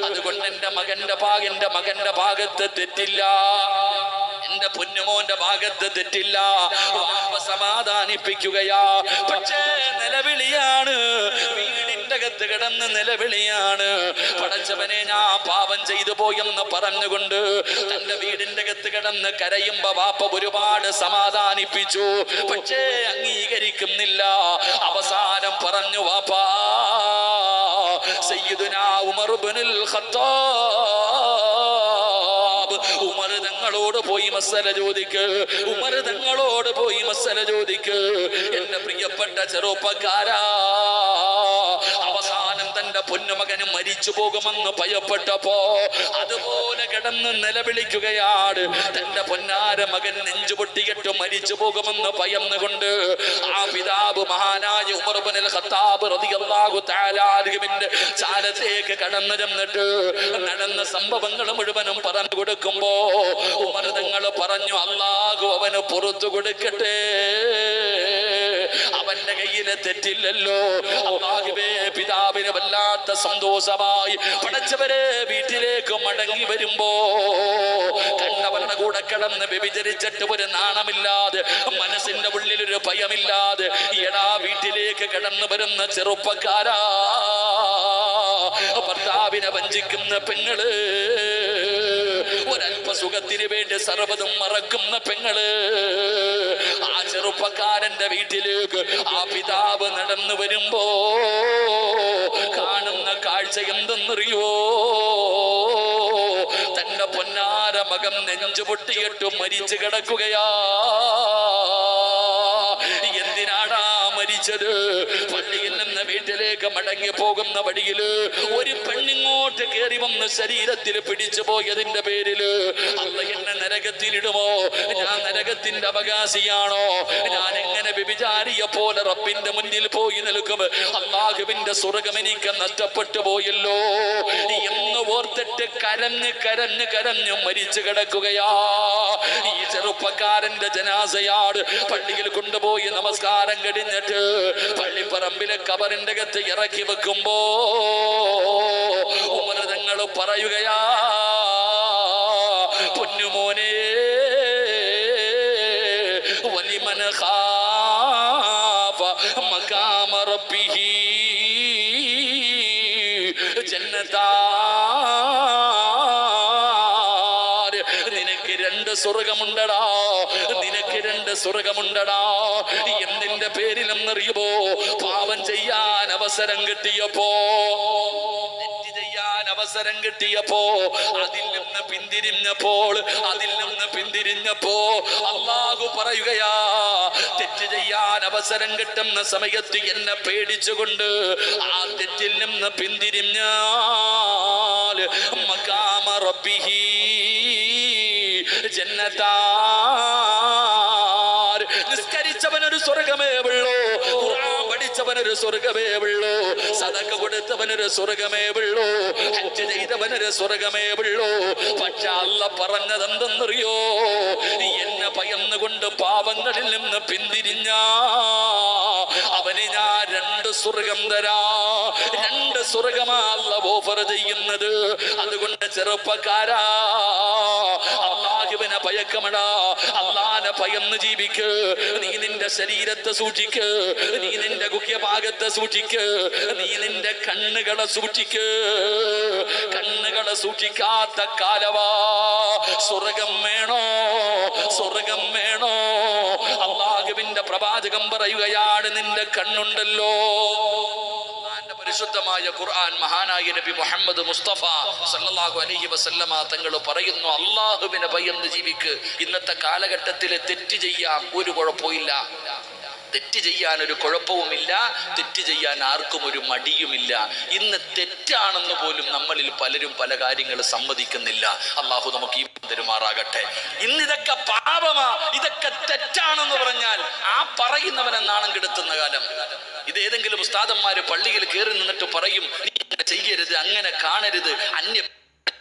Speaker 1: അതുകൊണ്ട് എന്റെ മകന്റെ ഭാഗത്ത് തെറ്റില്ല, എന്റെ പൊന്നുമോന്റെ ഭാഗത്ത് തെറ്റില്ല. വാപ്പ സമാധാനിപ്പിക്കുകയാ. പക്ഷേ നിലവിളിയാണ്, വീടിന്റെ അകത്ത് കിടന്ന് നിലവിളിയാണ്. പടച്ചവനെ, ഞാൻ പാപം ചെയ്തു പോയെന്ന് പറഞ്ഞുകൊണ്ട് തന്റെ വീടിന്റെ അകത്ത് കിടന്ന് കരയുമ്പോ വാപ്പ ഒരുപാട് സമാധാനിപ്പിച്ചു. പക്ഷേ അംഗീകരിക്കുന്നില്ല. അവസാനം പറഞ്ഞു, വാപ്പാ, സയ്യിദുനാ ഉമർ ഇബ്നുൽ ഖത്താബ്, ഉമർ തങ്ങളോട് പോയി മസല ചോദിക്ക്, ഉമർ തങ്ങളോട് പോയി മസല ചോദിക്ക്. എന്റെ പ്രിയപ്പെട്ട ചെറുപ്പക്കാരാ, അവസാനം തന്റെ തന്റെ പൊന്നുമകന് മരിച്ചു പോകുമെന്ന് ഭയപ്പെട്ടപ്പോ അതുപോലെ കിടന്ന് നിലവിളിക്കുകയാണ്. തന്റെ പൊന്നാര മകൻ നെഞ്ചുപൊട്ടിയിട്ട് മരിച്ചു പോകുമെന്ന് ഭയന്നുകൊണ്ട് ആ പിതാവ് മഹാനായ ഉമർ ഇബ്നുൽ ഖത്താബ് റളിയല്ലാഹു തആല അൻഹുവിന്റെ ചാരത്തേക്ക് കടന്നു ചെന്നിട്ട് നടന്ന സംഭവങ്ങൾ മുഴുവനും പറഞ്ഞു കൊടുക്കുമ്പോ ഉമർ തങ്ങൾ പറഞ്ഞു, അല്ലാഹു അവന് പുറത്തു കൊടുക്കട്ടെ, അവന്റെ കയ്യിലെ തെറ്റില്ലല്ലോ. അല്ലാഹുവേ, പിതാവിന് വല്ലാത്ത സന്തോഷമായി. പടച്ചവരെ, വീട്ടിലേക്ക് മടങ്ങി വരുമ്പോ കണ്ടവരുടെ കൂടെ കിടന്ന് വ്യഭിചരിച്ചിട്ട് ഒരു നാണമില്ലാതെ, മനസ്സിന്റെ ഉള്ളിൽ ഒരു ഭയമില്ലാതെ എടാ വീട്ടിലേക്ക് കടന്നു വരുന്ന ചെറുപ്പക്കാരാ, ഭർത്താവിനെ വഞ്ചിക്കുന്ന പെങ്ങള്, ഒരല്പ സുഖത്തിന് വേണ്ടി സർവ്വതും മറക്കുന്ന പെങ്ങള്, ആ ചെറുപ്പക്കാരന്റെ വീട്ടിലേക്ക് ആ പിതാവ് നടന്നു വരുമ്പോ കാണുന്ന കാഴ്ച എന്തെന്നറിയോ? തന്റെ പൊന്നാര മകൻ നെഞ്ചു പൊട്ടിയിട്ട് മരിച്ചു കിടക്കുകയാ. എന്തിനാടാ മരിച്ചത്? പള്ളിയിൽ നിന്ന് വീട്ടിലേക്ക് മടങ്ങി പോകുന്ന വഴിയില് ഒരു പെണ്ണിങ്ങോട്ട് കയറി വന്ന് ശരീരത്തിൽ പിടിച്ചു പോയതിന്റെ പേരില് അല്ല എന്നെ നരകത്തിലിടുമോ? ഞാൻ നരകത്തിന്റെ അവകാശിയാണോ? ഞാൻ എങ്ങനെ വ്യഭിചാരിയെ പോലെ റബ്ബിന്റെ മുന്നിൽ പോയി നിൽക്കും? അല്ലാഹുവിന്റെ സ്വർഗ്ഗം എനിക്ക് നഷ്ടപ്പെട്ടു പോയല്ലോ എന്ന് ഓർത്തിട്ട് കരഞ്ഞ് കരഞ്ഞ് കരഞ്ഞ് മരിച്ചു കിടക്കുകയാ. ഈ ചെറുപ്പക്കാരന്റെ ജനാസയാണ് പള്ളിയിൽ കൊണ്ടുപോയി നമസ്കാരം കഴിഞ്ഞിട്ട് പള്ളിപ്പറമ്പിലെ കബറിന്റെ അകത്ത് ഇറക്കി വെക്കുമ്പോ ഉമർ തങ്ങൾ പറയുകയാ, പൊന്നുമോനെ, വലിമൻ ഖാഫ മഖാമ റബ്ബിഹി ജന്നതാ, നിനക്ക് രണ്ട് സ്വർഗമുണ്ടടാ, നിനക്ക് രണ്ട് സ്വർഗമുണ്ടടാ. എന്തിന്റെ പേരിലെന്നറിയുമോ? പാപം ചെയ്യാൻ അവസരം കിട്ടിയപ്പോ, തെറ്റ് ചെയ്യാൻ അവസരം കിട്ടിയപ്പോ, അതിൽ നിന്ന് പിന്തിരിഞ്ഞപ്പോ അല്ലാഹു പറയുകയാ, തെറ്റ് ചെയ്യാൻ അവസരം കിട്ടുന്ന സമയത്ത് എന്നെ പേടിച്ചുകൊണ്ട് ആ തെറ്റിൽ നിന്ന് പിന്തിരിഞ്ഞാൽ മഖാമ റബ്ബിഹി ജന്നതാ, നിസ്കരിച്ചവനൊരു സ്വർഗമേ ഉള്ളൂ, ഖുർആൻ പഠിച്ചവനൊരു സ്വർഗമേ ഉള്ളൂ, സദഖ കൊടുത്തവനൊരു സ്വർഗമേ ഉള്ളൂ, ഹജ്ജ് ചെയ്തവനൊരു സ്വർഗമേ ഉള്ളൂ. പക്ഷെ അല്ല പറഞ്ഞത് എന്തെന്നറിയോ? എന്നെ ഭയന്നുകൊണ്ട് പാപങ്ങളിൽ നിന്ന് പിന്തിരിഞ്ഞ അവന് ഞാൻ രണ്ട് സ്വർഗം തരാ. രണ്ട് സ്വർഗമാ അല്ല ഓഫർ ചെയ്യുന്നത്. അതുകൊണ്ട് ചെറുപ്പക്കാരാ, അല്ലാഹുവിനെ ഭയക്കമടാ, അല്ലാഹുവിനെ ഭയന്ന് ജീവിക്ക്. നീ നിന്റെ ശരീരത്തെ സൂക്ഷിക്ക്, നീ നിന്റെ ഗുഹ്യഭാഗത്തെ സൂക്ഷിക്ക്, നീ നിന്റെ കണ്ണുകളെ സൂക്ഷിക്ക്. കണ്ണുകളെ സൂക്ഷിക്കാത്ത കാലവാ. സ്വർഗം വേണോ? സ്വർഗം വേണോ? അല്ലാഹുവിന്റെ പ്രവാചകൻ പറയുകയാണ്, നിന്റെ കണ്ണുണ്ടല്ലോ. പരിശുദ്ധമായ ഖുർആൻ മഹാനായ നബി മുഹമ്മദ് മുസ്തഫ സല്ലല്ലാഹു അലൈഹി വസല്ലമ തങ്ങൾ പറയുന്നു, അല്ലാഹുവിനെ ഭയന്ന് ജീവിക്ക്. ഇന്നത്തെ കാലഘട്ടത്തിൽ തെറ്റ് ചെയ്യാൻ ഒരു കുഴപ്പമില്ല, തെറ്റ് ചെയ്യാൻ ഒരു കുഴപ്പവുമില്ല, തെറ്റ് ചെയ്യാൻ ആർക്കും ഒരു മടിയുമില്ല. ഇന്ന് തെറ്റാണെന്ന് പോലും നമ്മളിൽ പലരും പല കാര്യങ്ങൾ സമ്മതിക്കുന്നില്ല. അള്ളാഹു നമുക്ക് ഈ തരുമാറാകട്ടെ. ഇന്ന് ഇതൊക്കെ പാപമാ, ഇതൊക്കെ തെറ്റാണെന്ന് പറഞ്ഞാൽ ആ പറയുന്നവനെ നാണം കെടുത്തുന്ന കാലം. ഇത് ഏതെങ്കിലും ഉസ്താദന്മാര് പള്ളിയിൽ കയറി നിന്നിട്ട് പറയും, നീ അങ്ങനെ ചെയ്യരുത്, അങ്ങനെ കാണരുത്, അന്യ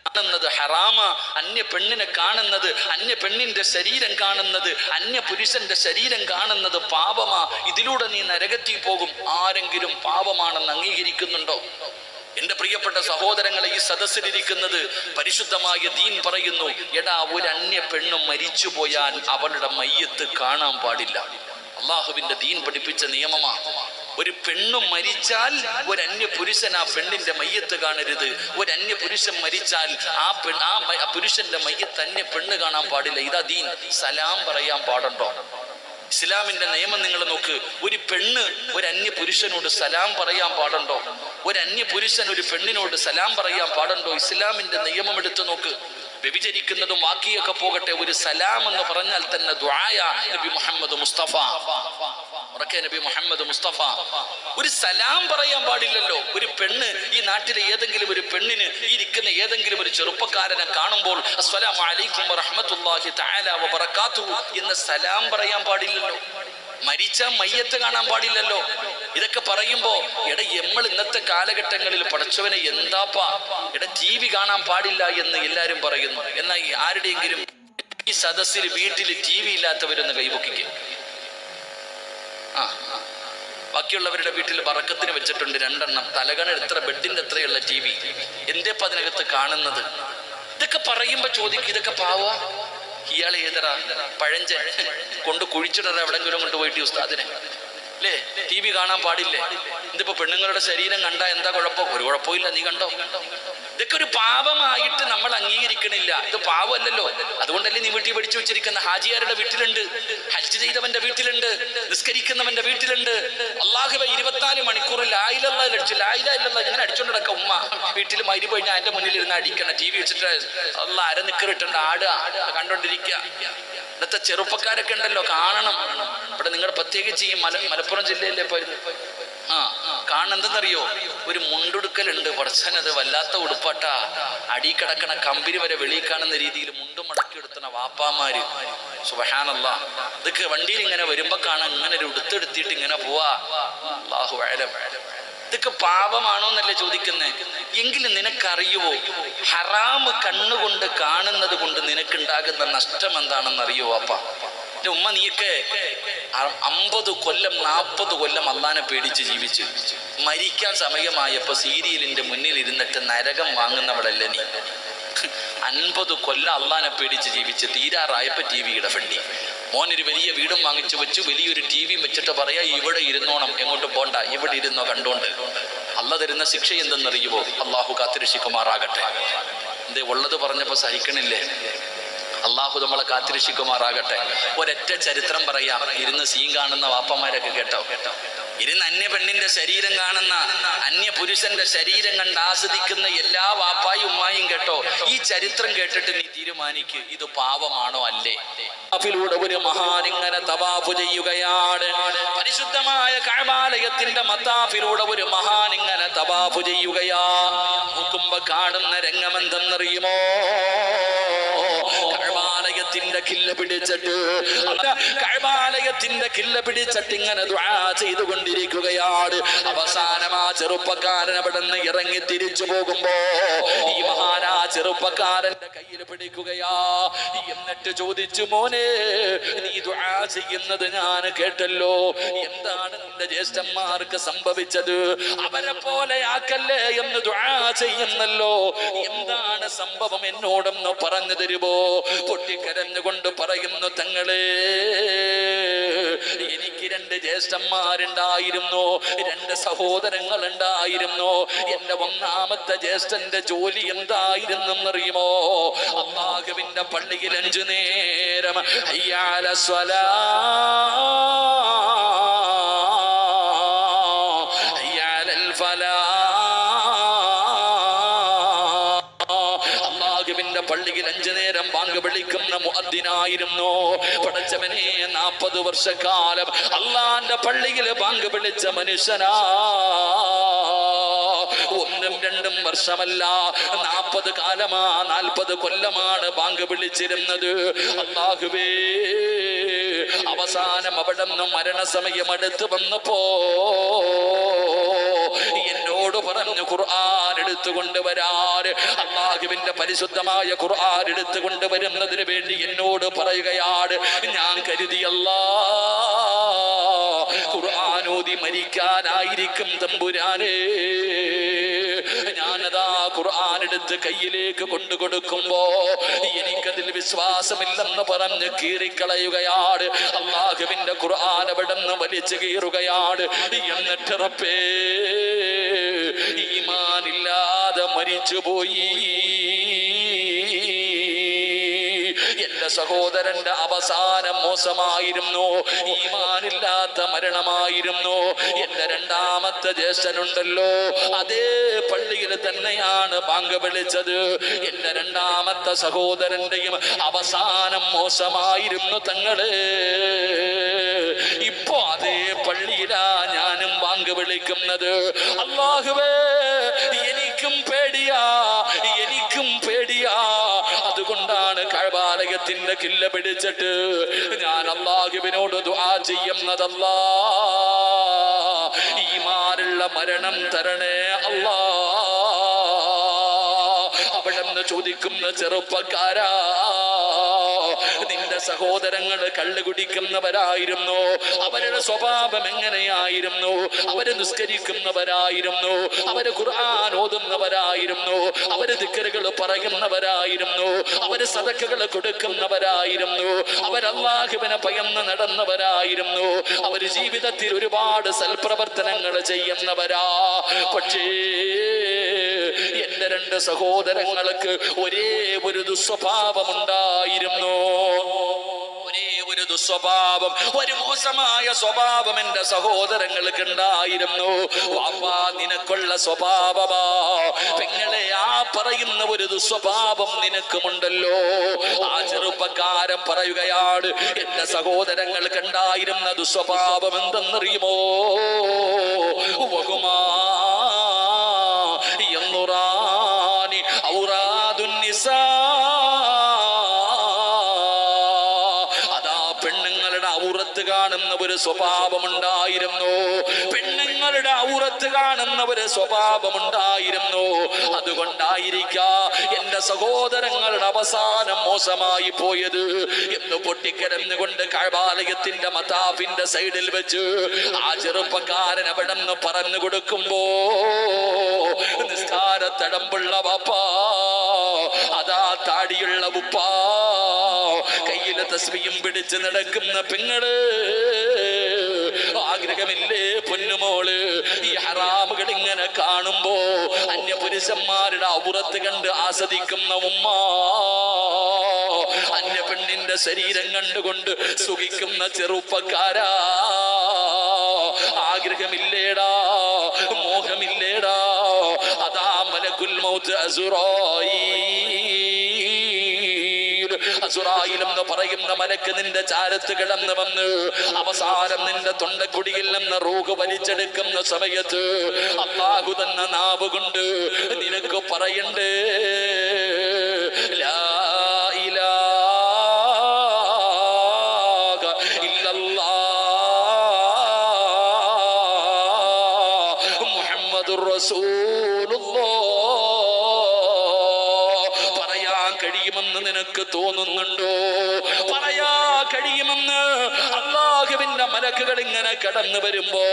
Speaker 1: കാണുന്നത് ഹറാമ, അന്യ പെണ്ണിനെ കാണുന്നത്, അന്യ പെണ്ണിന്റെ ശരീരം കാണുന്നത്, അന്യ പുരുഷന്റെ ശരീരം കാണുന്നത് പാപമാ, ഇതിലൂടെ നീ നരകത്തിൽ പോകും. ആരെങ്കിലും പാപമാണെന്ന് അംഗീകരിക്കുന്നുണ്ടോ? എന്റെ പ്രിയപ്പെട്ട സഹോദരങ്ങളെ, ഈ സദസ്സിലിരിക്കുന്നത് പരിശുദ്ധമായ ദീൻ പറയുന്നു, എടാ, ഒരു അന്യ പെണ്ണും മരിച്ചു പോയാൽ അവളുടെ മയ്യത്ത് കാണാൻ പാടില്ല. അള്ളാഹുവിന്റെ ദീൻ പഠിപ്പിച്ച നിയമമാണ്. ഒരു പെണ്ണും മരിച്ചാൽ ഒരു അന്യ പുരുഷൻ ആ പെണ്ണിന്റെ മയ്യത്ത് കാണരുത്. ഒരു അന്യ പുരുഷൻ മരിച്ചാൽ ആ പുരുഷന്റെ മയ്യത്ത് അന്യ പെണ്ണ് കാണാൻ പാടില്ല. ഇതാ ദീൻ. സലാം പറയാൻ പാടുണ്ടോ? ഇസ്ലാമിന്റെ നിയമം നിങ്ങൾ നോക്ക്. ഒരു പെണ്ണ് ഒരു അന്യ പുരുഷനോട് സലാം പറയാൻ പാടുണ്ടോ? ഒരു അന്യ പുരുഷൻ ഒരു പെണ്ണിനോട് സലാം പറയാൻ പാടുണ്ടോ? ഇസ്ലാമിന്റെ നിയമം എടുത്തു നോക്ക്. വ്യഭിചരിക്കുന്നതും ബാക്കിയൊക്കെ പോകട്ടെ, ഒരു സലാം എന്ന് പറഞ്ഞാൽ തന്നെ ദുആയ നബി മുഹമ്മദ് മുസ്തഫ ഉറക്കെ നബി മുഹമ്മദ് മുസ്തഫ. ഒരു സലാം പറയാൻ പാടില്ലല്ലോ. ഒരു പെണ്ണ്, ഈ നാട്ടിലെ ഏതെങ്കിലും ഒരു പെണ്ണിന് ഈ ഇരിക്കുന്ന ഏതെങ്കിലും ഒരു ചെറുപ്പക്കാരനെ കാണുമ്പോൾ അസ്സലാമു അലൈക്കും വറഹ്മത്തുള്ളാഹി തആല വബറകാതുഹു എന്ന സലാം പറയാൻ പാടില്ലല്ലോ. മരിച്ച മയ്യത്ത് കാണാൻ പാടില്ലല്ലോ. ഇതൊക്കെ പറയുമ്പോ നമ്മൾ ഇന്നത്തെ കാലഘട്ടങ്ങളിൽ പടച്ചവനെ എന്താപ്പാ TV കാണാൻ പാടില്ല എന്ന് എല്ലാരും പറയുന്നു. എന്നാൽ ആരുടെയെങ്കിലും ഈ സദസ്സിൽ വീട്ടിൽ TV ഇല്ലാത്തവരൊന്ന് കൈപൊക്കിക്കും. ബാക്കിയുള്ളവരുടെ വീട്ടിൽ ബറക്കത്തിന് വെച്ചിട്ടുണ്ട് 2 എണ്ണം, തലകണ എത്ര, ബെഡിന്റെ എത്രയുള്ള TV. എന്തേപ്പ അതിനകത്ത് കാണുന്നത്? ഇതൊക്കെ പറയുമ്പോ ചോദിക്കും, ഇതൊക്കെ പാവാ? ഇയാളെ ഏതറാ പഴഞ്ചൻ കൊണ്ട് കുഴിച്ചിടറ എവിടെങ്കിലും കൊണ്ടുപോയിട്ട് ഉസ്താദിനെ അല്ലേ? TV കാണാൻ പാടില്ലേ? ഇതിപ്പോ പെണ്ണുങ്ങളുടെ ശരീരം കണ്ടാ എന്താ കുഴപ്പം? ഒരു കുഴപ്പമില്ല, നീ കണ്ടോ. ഇതൊക്കെ ഒരു പാപമായിട്ട് നമ്മൾ അംഗീകരിക്കണില്ല. ഇത് പാവമല്ലല്ലോ. അതുകൊണ്ടല്ലേ നീ വീട്ടിൽ പഠിച്ചു വെച്ചിരിക്കുന്ന ഹാജിയാരുടെ വീട്ടിലുണ്ട്, ഹജ്ജ് ചെയ്തവന്റെ വീട്ടിലുണ്ട്, നിസ്കരിക്കുന്നവന്റെ വീട്ടിലുണ്ട്. അല്ലാഹുവേ 24 മണിക്കൂർ ലാ ഇലാഹ ഇല്ലല്ലാഹ് ഇങ്ങനെ അടിച്ചോണ്ട് നടക്ക ഉമ്മ. വീട്ടിൽ മഗ്‌രിബ് കഴിഞ്ഞാൽ എന്റെ മുന്നിൽ ഇരുന്ന് അടിക്കണം. TV വെച്ചിട്ട് അല്ലാഹ് അരനിക്കറിട്ടുണ്ട് ആടുക, കണ്ടോണ്ടിരിക്കുക. ഇന്നത്തെ ചെറുപ്പക്കാരൊക്കെ ഉണ്ടല്ലോ, കാണണം. ഇവിടെ നിങ്ങൾ പ്രത്യേകിച്ച് ഈ മലപ്പുറം ജില്ലയിലെ കാണുന്നെന്തറിയോ? ഒരു മുണ്ടുടുക്കലുണ്ട്. പടച്ചനത് വല്ലാത്ത ഉടുപ്പാട്ടാ. അടി കിടക്കണ കമ്പനി വരെ വെളിയിൽ കാണുന്ന രീതിയിൽ മുണ്ടും മടക്കിയെടുത്തണ വാപ്പാമാര്. സുബ്ഹാനല്ലാഹ്. ഇതൊക്കെ വണ്ടിയിൽ ഇങ്ങനെ വരുമ്പോ കാണാൻ ഇങ്ങനെ ഒരു ഉടുത്തെടുത്തിട്ട് ഇങ്ങനെ പോവാ. അല്ലാഹു അഅലം. ഇതൊക്കെ പാപമാണോ എന്നല്ലേ ചോദിക്കുന്നേ? എങ്കിലും നിനക്കറിയുവോ ഹറാമ് കണ്ണുകൊണ്ട് കാണുന്നത് കൊണ്ട് നിനക്കുണ്ടാകുന്ന നഷ്ടം എന്താണെന്ന് അറിയുവോ? അപ്പ എന്റെ ഉമ്മ, നീയൊക്കെ 50 കൊല്ലം 40 കൊല്ലം അള്ളാനെ പേടിച്ച് ജീവിച്ചു. മരിക്കാൻ സമയമായപ്പോ സീരിയലിന്റെ മുന്നിൽ ഇരുന്നിട്ട് നരകം വാങ്ങുന്നവളല്ലേ നീ? 50 കൊല്ലം അള്ളാനെ പേടിച്ച് ജീവിച്ച് തീരാറായപ്പോ TV ഇടഫണ്ടി. മോനൊരു വലിയ വീടും വാങ്ങിച്ചു വെച്ചു, വലിയൊരു TV വെച്ചിട്ട് പറയാ ഇവിടെ ഇരുന്നോണം, എങ്ങോട്ട് പോണ്ട, ഇവിടെ ഇരുന്നോ കണ്ടോണ്ട്. അള്ള തരുന്ന ശിക്ഷ എന്തെന്നറിയുമോ? അള്ളാഹു കാത്തിരക്ഷിക്കുമാറാകട്ടെ. എന്തേ ഉള്ളത് പറഞ്ഞപ്പോ സഹിക്കണില്ലേ? അള്ളാഹു നമ്മളെ കാത്തിരക്ഷിക്കുമാറാകട്ടെ. ഒരൊറ്റ ചരിത്രം പറയാം. ഇരുന്ന് സീൻ കാണുന്ന വാപ്പന്മാരൊക്കെ കേട്ടോ, ഇരുന്ന് അന്യ പെണ്ണിന്റെ ശരീരം കാണുന്ന, അന്യ പുരുഷന്റെ ശരീരം കണ്ട് ആസ്വദിക്കുന്ന എല്ലാ വാപ്പായും ഉമ്മായും കേട്ടോ, ഈ ചരിത്രം കേട്ടിട്ട് നീ തീരുമാനിക്ക് ഇത് പാവമാണോ അല്ലേ. ിലൂടെ ഒരു മഹാനിങ്ങനെ തവാഫ് ചെയ്യുകയാണ്. പരിശുദ്ധമായ കഅബാലയത്തിന്റെ മത്താഫിലൂടെ ഒരു മഹാനിങ്ങനെ തവാഫ് ചെയ്യുകയാ. നോക്കുമ്പോ കാണുന്ന രംഗമെന്തെന്നറിയുമോ? കഅബാലയത്തിന്റെ കില്ല പിടിച്ചിട്ട് ഇങ്ങനെ ദുആ ചെയ്തുകൊണ്ടിരിക്കുകയാണ്. അവസാനം ആ ചെറുപ്പക്കാരൻ അവിടെ നിന്ന് ഇറങ്ങി തിരിച്ചു പോകുമ്പോ ഈ മഹാനാ ചെറുപ്പക്കാരന്റെ കയ്യിൽ പിടിക്കുകയാ. എന്നിട്ട് ചോദിച്ചു, മോനെ, നീ ദുആ ചെയ്യുന്നത് ഞാൻ കേട്ടല്ലോ, എന്താണ് നിന്റെ ജ്യേഷ്ഠന്മാർക്ക് സംഭവിച്ചത്? അവരെ പോലെ ആക്കല്ലേ എന്ന് ദുആ ചെയ്യുന്നല്ലോ, എന്താണ് സംഭവം? എന്നോടൊന്ന് പറഞ്ഞു തരുമോ? പൊട്ടിക്കരഞ്ഞുകൊണ്ട് പറയുന്നു, തങ്ങളെ, എനിക്ക് 2 ജ്യേഷ്ഠന്മാരുണ്ടായിരുന്നു, 2 സഹോദരങ്ങൾ ഉണ്ടായിരുന്നു. എന്റെ 1ാമത്തെ ജ്യേഷ്ഠന്റെ ജോലി എന്തായിരുന്നെന്നറിയുമോ? അല്ലാഹുവിന്റെ പള്ളിയിൽ 5 നേരം ഹയ്യ അല സ്വലാ, ഹയ്യ അലൽ ഫലാ. അല്ലാഹുവിന്റെ പള്ളിയിൽ 5 നേരം ബാങ്ക് വിളിക്കുന്ന മുഅദ്ദിനായിരുന്നു. പടച്ചവനെ, 40 വർഷക്കാലം അള്ളാന്റെ പള്ളിയിൽ ബാങ്ക് വിളിച്ച മനുഷ്യനാ. 1ഉം 2ഉം വർഷമല്ല, 40 കാലമാ, 40 കൊല്ലമാണ് ബാങ്ക് വിളിച്ചിരുന്നത്. അല്ലാഹുവേ, അവസാനം അവിടെ നിന്ന് മരണസമയം അടുത്ത് വന്നപ്പോ എന്നോട് പറഞ്ഞു ഖുർആൻ എടുത്തു കൊണ്ടുവരാൻ. അല്ലാഹുവിന്റെ പരിശുദ്ധമായ ഖുർആൻ എടുത്തു കൊണ്ടുവരുന്നതിന് വേണ്ടി എന്നോട് പറയുകയാണ്. ഞാൻ കരുതി ഖുർആനോദി മരിക്കാനായിരിക്കും തമ്പുരാനേ. ഞാനതാ ഖുർആൻ എടുത്ത് കയ്യിലേക്ക് കൊണ്ടുകൊടുക്കുമ്പോ എനിക്കതിൽ വിശ്വാസമില്ലെന്ന് പറഞ്ഞ് കീറിക്കളയുകയാണ്. അല്ലാഹുവിന്റെ ഖുർആൻ അവിടെ നിന്ന് വലിച്ചു കീറുകയാണ്. എന്നിട്ട് റബ്ബേ, ഈമാനില്ലാതെ മരിച്ചുപോയി. എന്റെ എന്റെ സഹോദരന്റെ അവസാനം മോശമായിരുന്നു, ഈമാനില്ലാത്ത മരണമായിരുന്നു. എന്റെ രണ്ടാമത്തെ ജ്യേഷ്ഠനുണ്ടല്ലോ, അതേ പള്ളിയിൽ തന്നെയാണ് ബാങ്ക് വിളിച്ചത്. എന്റെ രണ്ടാമത്തെ സഹോദരന്റെയും അവസാനം മോശമായിരുന്നു തങ്ങളെ. ഇപ്പോ അതേ പള്ളിയിലാ ഞാനും ബാങ്ക് വിളിക്കുന്നത്. അല്ലാഹുവേ, എനിക്കും പേടിയാ, എനിക്കും പേടിയാ. അതുകൊണ്ടാണ് കഅബാലയത്തിന്റെ കില്ല പിടിച്ചിട്ട് ഞാൻ അല്ലാഹുവിനോട് ദുആ ചെയ്യുന്നതല്ലാ, ഈമാനുള്ള മരണം തരണേ അല്ലാ. അവിടെന്ന് ചോദിക്കുന്ന ചെറുപ്പക്കാരാ, നിന്റെ സഹോദരങ്ങൾ കള്ളു കുടിക്കുന്നവരായിരുന്നു, അവരുടെ സ്വഭാവം എങ്ങനെയായിരുന്നു? അവര് നിസ്കരിക്കുന്നവരായിരുന്നു, അവര് ഖുർആൻ ഓതുന്നവരായിരുന്നു, അവര് ദിക്റുകൾ പറയുന്നവരായിരുന്നു, അവര് സദഖകൾ കൊടുക്കുന്നവരായിരുന്നു, അവര് അല്ലാഹുവിനെ ഭയന്ന് നടന്നവരായിരുന്നു, അവര് ജീവിതത്തിൽ ഒരുപാട് സൽപ്രവർത്തനങ്ങൾ ചെയ്യുന്നവരാ. പക്ഷേ എന്റെ രണ്ട് സഹോദരങ്ങൾക്ക് ഒരേ ഒരു ദുസ്വഭാവമുണ്ടായിരുന്നു. ഒരേ ഒരു ദുസ്വഭാവം, ഒരു മോശമായ സ്വഭാവം എന്റെ സഹോദരങ്ങൾക്ക് ഉണ്ടായിരുന്നു. വാപ്പാ, നിനക്കുള്ള സ്വഭാവമാ പെങ്ങളെ, ആ പറയുന്ന ഒരു ദുസ്വഭാവം നിനക്കുമുണ്ടല്ലോ. ആ ചെറുപ്പക്കാരൻ പറയുകയാണ്, എന്റെ സഹോദരങ്ങൾക്ക് ഉണ്ടായിരുന്ന ദുസ്വഭാവം എന്തെന്നറിയുമോ? വഹുമാ യന്നുറാനി ഔറാദുൻ നിസാ. പെണ്ണുങ്ങളുടെ ഔറത്ത് കാണുന്ന ഒരു സ്വഭാവമുണ്ടായിരുന്നു, പെണ്ണുങ്ങളുടെ ഔറത്ത് കാണുന്ന ഒരു സ്വഭാവമുണ്ടായിരുന്നു. അതുകൊണ്ടായിരിക്കാം എന്റെ സഹോദരങ്ങളുടെ അവസാനം മോശമായി പോയത് എന്ന് പൊട്ടിക്കരഞ്ഞുകൊണ്ട് കഅബാലയത്തിന്റെ മതാഫിന്റെ സൈഡിൽ വെച്ച് ആ ചെറുപ്പക്കാരൻ അവിടെ നിന്ന് പറഞ്ഞു കൊടുക്കുമ്പോ, നിസ്കാരത്തടമ്പുള്ള വാപ്പാ, അതാ താടിയുള്ള ഉപ്പാ, കയ്യിലെ തസ്ബീഹും പിടിച്ച് നടക്കുന്ന പെങ്ങള്, ആഗ്രഹമില്ലേ പൊന്നുമോള് ഈ ഹറാമുകൾ ഇങ്ങനെ കാണുമ്പോ അന്യപുരുഷന്മാരുടെ ഔറത്ത് കണ്ട് ആസ്വദിക്കുന്ന ഉമ്മ, അന്യ പെണ്ണിന്റെ ശരീരം കണ്ടുകൊണ്ട് സുഖിക്കുന്ന ചെറുപ്പക്കാരാ, ആഗ്രഹമില്ലേടാ, മോഹമില്ലേടാ? അതാ മലക്കുൽ മൗത്ത് അസുറായിൽ എന്ന് പറയുന്ന മലക്ക് നിന്റെ ചാരത്ത് കിടന്ന് വന്ന് അവസാനം നിന്റെ തൊണ്ടക്കുടിയിൽ നിന്ന് റൂഹ് വലിച്ചെടുക്കുന്ന സമയത്ത് അല്ലാഹു തന്ന നാവ് കൊണ്ട് നിനക്ക് പറയണ്ടേ, ലാ ഇലാഹ ഇല്ലല്ലാഹ് മുഹമ്മദുർ റസൂലുള്ളാഹ് കഴിയുമെന്ന് നിനക്ക് തോന്നുന്നുണ്ടോ? പറയാ കഴിയുമെന്ന് അല്ലാഹുവിന്റെ മലക്കുകൾ ഇങ്ങനെ കടന്നു വരുമ്പോ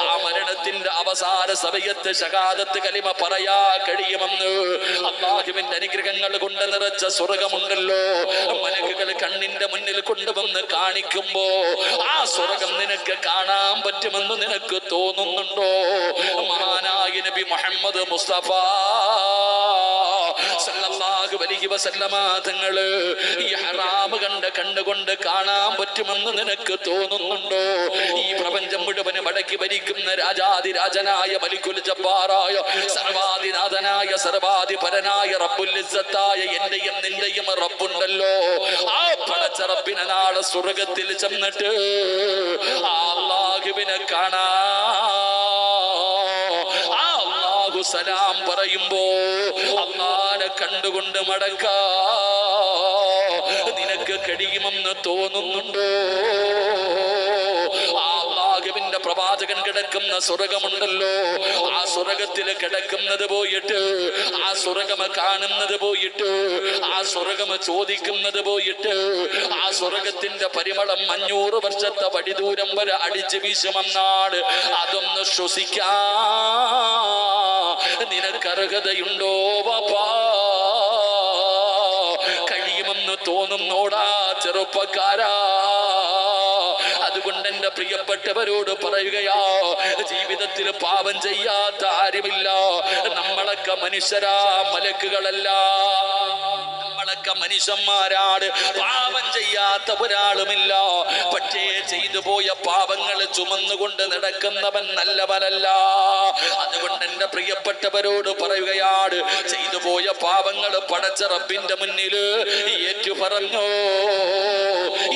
Speaker 1: ആ മരണത്തിന്റെ അവസാന സമയത്ത് ഷഹാദത്ത് കലിമ പറയാ കഴിയുമെന്ന് അല്ലാഹുവിന്റെ അനുഗ്രഹങ്ങൾ കൊണ്ട് നിറച്ച സ്വർഗമുണ്ടല്ലോ, മലക്കുകൾ കണ്ണിന്റെ മുന്നിൽ കൊണ്ടുവന്ന് കാണിക്കുമ്പോ ആ സ്വർഗം നിനക്ക് കാണാൻ പറ്റുമെന്ന് നിനക്ക് തോന്നുന്നുണ്ടോ? മഹാനായ നബി മുഹമ്മദ് മുസ്തഫ സല്ലല്ലാഹു അലൈഹി വസല്ലമ തങ്ങള് ഈ ഹറാം കണ്ടുകൊണ്ട് കാണാൻ പറ്റുമെന്ന് നിനക്ക് തോന്നുന്നുണ്ടോ? ഈ പ്രപഞ്ചം മുഴുവനും അടക്കി ഭരിക്കുന്ന രാജാതിരാജനായ മലിക്കുൽ ജബ്ബാറായ സർവാധിനാഥനായ സർവാധിപരനായ റബ്ബുൽ ഇസ്സത്തായ എന്റെയും നിന്റെയും റബ്ബുണ്ടല്ലോ. ആ പടച്ച റബ്ബിനെ നാളെ സ്വർഗത്തിൽ ചെന്നിട്ട് അല്ലാഹുവിനെ കാണാ, സലാം പറയുമ്പോ അല്ലാഹുവിനെ കണ്ടുകൊണ്ട് മടക്കാ നിനക്ക് കഴിയുമെന്ന് തോന്നുന്നുണ്ടോ? അല്ലാഹുവിന്റെ പ്രവാചകൻ കിടക്കുന്ന സ്വർഗമുണ്ടല്ലോ, ആ സ്വർഗത്തിൽ കിടക്കുന്നത് പോയിട്ട്, ആ സ്വർഗം കാണുന്നത് പോയിട്ട്, ആ സ്വർഗം ചോദിക്കുന്നത് പോയിട്ട്, ആ സ്വർഗത്തിന്റെ പരിമളം 500 വർഷത്തെ വടിദൂരം വരെ അടിച്ചു വീശുമെന്നാണ്. അതൊന്ന് ശ്വസിക്കാ നിനക്കർഹതയുണ്ടോ വാപ്പാ? കഴിയുമെന്ന് തോന്നുന്നോടാ ചെറുപ്പക്കാരാ? അതുകൊണ്ട് എന്റെ പ്രിയപ്പെട്ടവരോട് പറയുകയാ, ജീവിതത്തിൽ പാപം ചെയ്യാത്ത ആരുമില്ല. നമ്മളൊക്കെ മനുഷ്യരാ, മലക്കുകളല്ല. മനുഷ്യന്മാരാണ്, പാപം ചെയ്യാത്ത ഒരാളുമില്ല. പക്ഷേ ചെയ്തു പോയ പാപങ്ങൾ ചുമന്നുകൊണ്ട് നടക്കുന്നവൻ നല്ലവനല്ല. അതുകൊണ്ട് എന്റെ പ്രിയപ്പെട്ടവരോട് പറയുകയാണ്, ചെയ്തു പോയ പാപങ്ങൾ പടച്ച റബ്ബിന്റെ മുന്നിൽ ഏറ്റു പറഞ്ഞോ.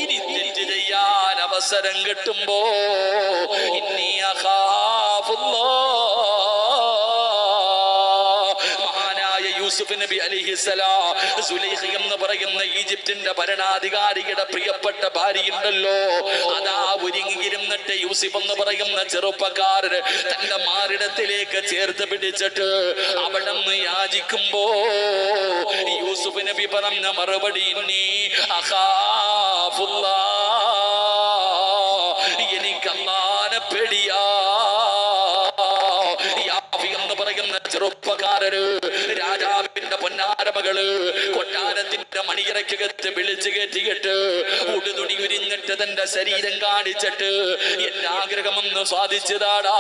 Speaker 1: ഇനി തെറ്റ് ചെയ്യാൻ അവസരം കിട്ടുമ്പോ ഇന്നി അഖാഫുല്ലാഹ്. യൂസുഫ് നബി അലൈഹിസ്സലാം, സുലൈഖ എന്ന് പറയുന്ന ഈജിപ്തിന്റെ ഭരണാധികാരിയുടെ പ്രിയപ്പെട്ട ഭാര്യയുണ്ടല്ലോ, അതാ ഒരുങ്ങിയിരുന്നിട്ട് യൂസുഫ് എന്ന് പറയുന്ന ചെറുപ്പക്കാരൻ തന്റെ മാറിടത്തിലേക്ക് ചേർത്ത് പിടിച്ചിട്ട് അവിടെ നിന്ന് യാചിക്കുമ്പോ യൂസുഫ് നബി പറഞ്ഞ മറുപടി ഇന്നി അഖാഫുല്ലാഹ്, എനിക്ക് അല്ലാഹുവിനെ പേടിയാ. എന്ന് പറയുന്ന ചെറുപ്പക്കാരന് രാജാവിന്റെ പൊന്നാരമകള് കൊട്ടാരത്തിന്റെ മണിയറയ്ക്കകത്ത് വിളിച്ചു കയറ്റിയിട്ട് ഉടുതുണി ഉരിഞ്ഞിട്ട് തന്റെ ശരീരം കാണിച്ചിട്ട് എന്റെ ആഗ്രഹമൊന്ന് സാധിച്ചതാടാ,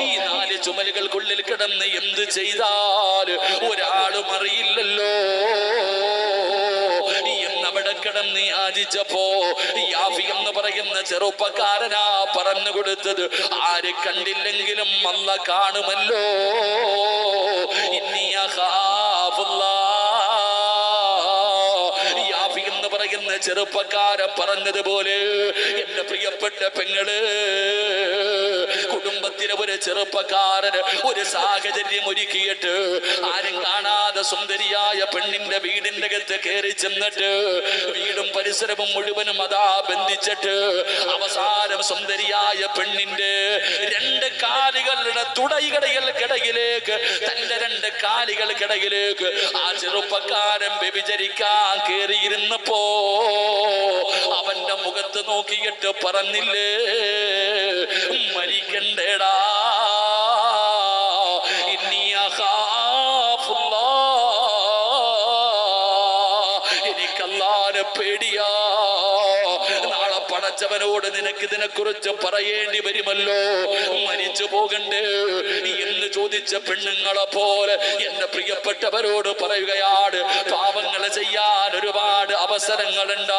Speaker 1: ഈ 4 ചുമലുകൾക്കുള്ളിൽ കിടന്ന് എന്ത് ചെയ്താൽ ഒരാളും അറിയില്ലല്ലോ എന്നവിടെ കിടന്ന് യാചിച്ചപ്പോ യാഫി എന്ന് പറയുന്ന ചെറുപ്പക്കാരനാ പറഞ്ഞു കൊടുത്തത്, ആര് കണ്ടില്ലെങ്കിലും അല്ല കാണുമല്ലോ. ഇന്നി അഖാഫുല്ലാഹ്. യാഫി എന്ന് പറയുന്ന ചെറുപ്പക്കാരൻ പറഞ്ഞതുപോലെ എന്റെ പ്രിയപ്പെട്ട പെങ്ങള്, കുടുംബത്തിലെ ഒരു ചെറുപ്പക്കാരന് ഒരു സാഹചര്യം ഒരുക്കിയിട്ട് ആരും കാണാതെ സുന്ദരിയായ പെണ്ണിന്റെ വീടിന്റെ അകത്ത് കയറി ചെന്നിട്ട് വീടും പരിസരവും മുഴുവനും അതാ ബന്ധിച്ചിട്ട് അവസാനം സുന്ദരിയായ പെണ്ണിന്റെ 2 കാലുകളുടെ തുടയിടയിലേക്ക് തന്റെ 2 കാലുകൾക്കിടയിലേക്ക് ആ ചെറുപ്പക്കാരൻ വ്യഭിചരിക്കാൻ കയറിയിരുന്നപ്പോ അവന്റെ മുഖത്ത് നോക്കിയിട്ട് പറഞ്ഞില്ലേ, മരിക്കണ്ടേടാ, ഇന്നി അഖാഫുല്ലാഹ്, എനിക്ക് അല്ലാഹുവിനെ പേടിയാ. നാളെ പടച്ചവനോട് നിനക്ക് ഇതിനെക്കുറിച്ച് പറയേണ്ടി വരുമല്ലോ, മരിച്ചു പോകണ്ടേ എന്ന് ചോദിച്ച പെണ്ണുങ്ങളെ പോലെ എന്റെ പ്രിയപ്പെട്ടവരോട് പറയുകയാണ്, പാപങ്ങൾ ചെയ്യാൻ ഒരുപാട് അവസരങ്ങളുണ്ട്.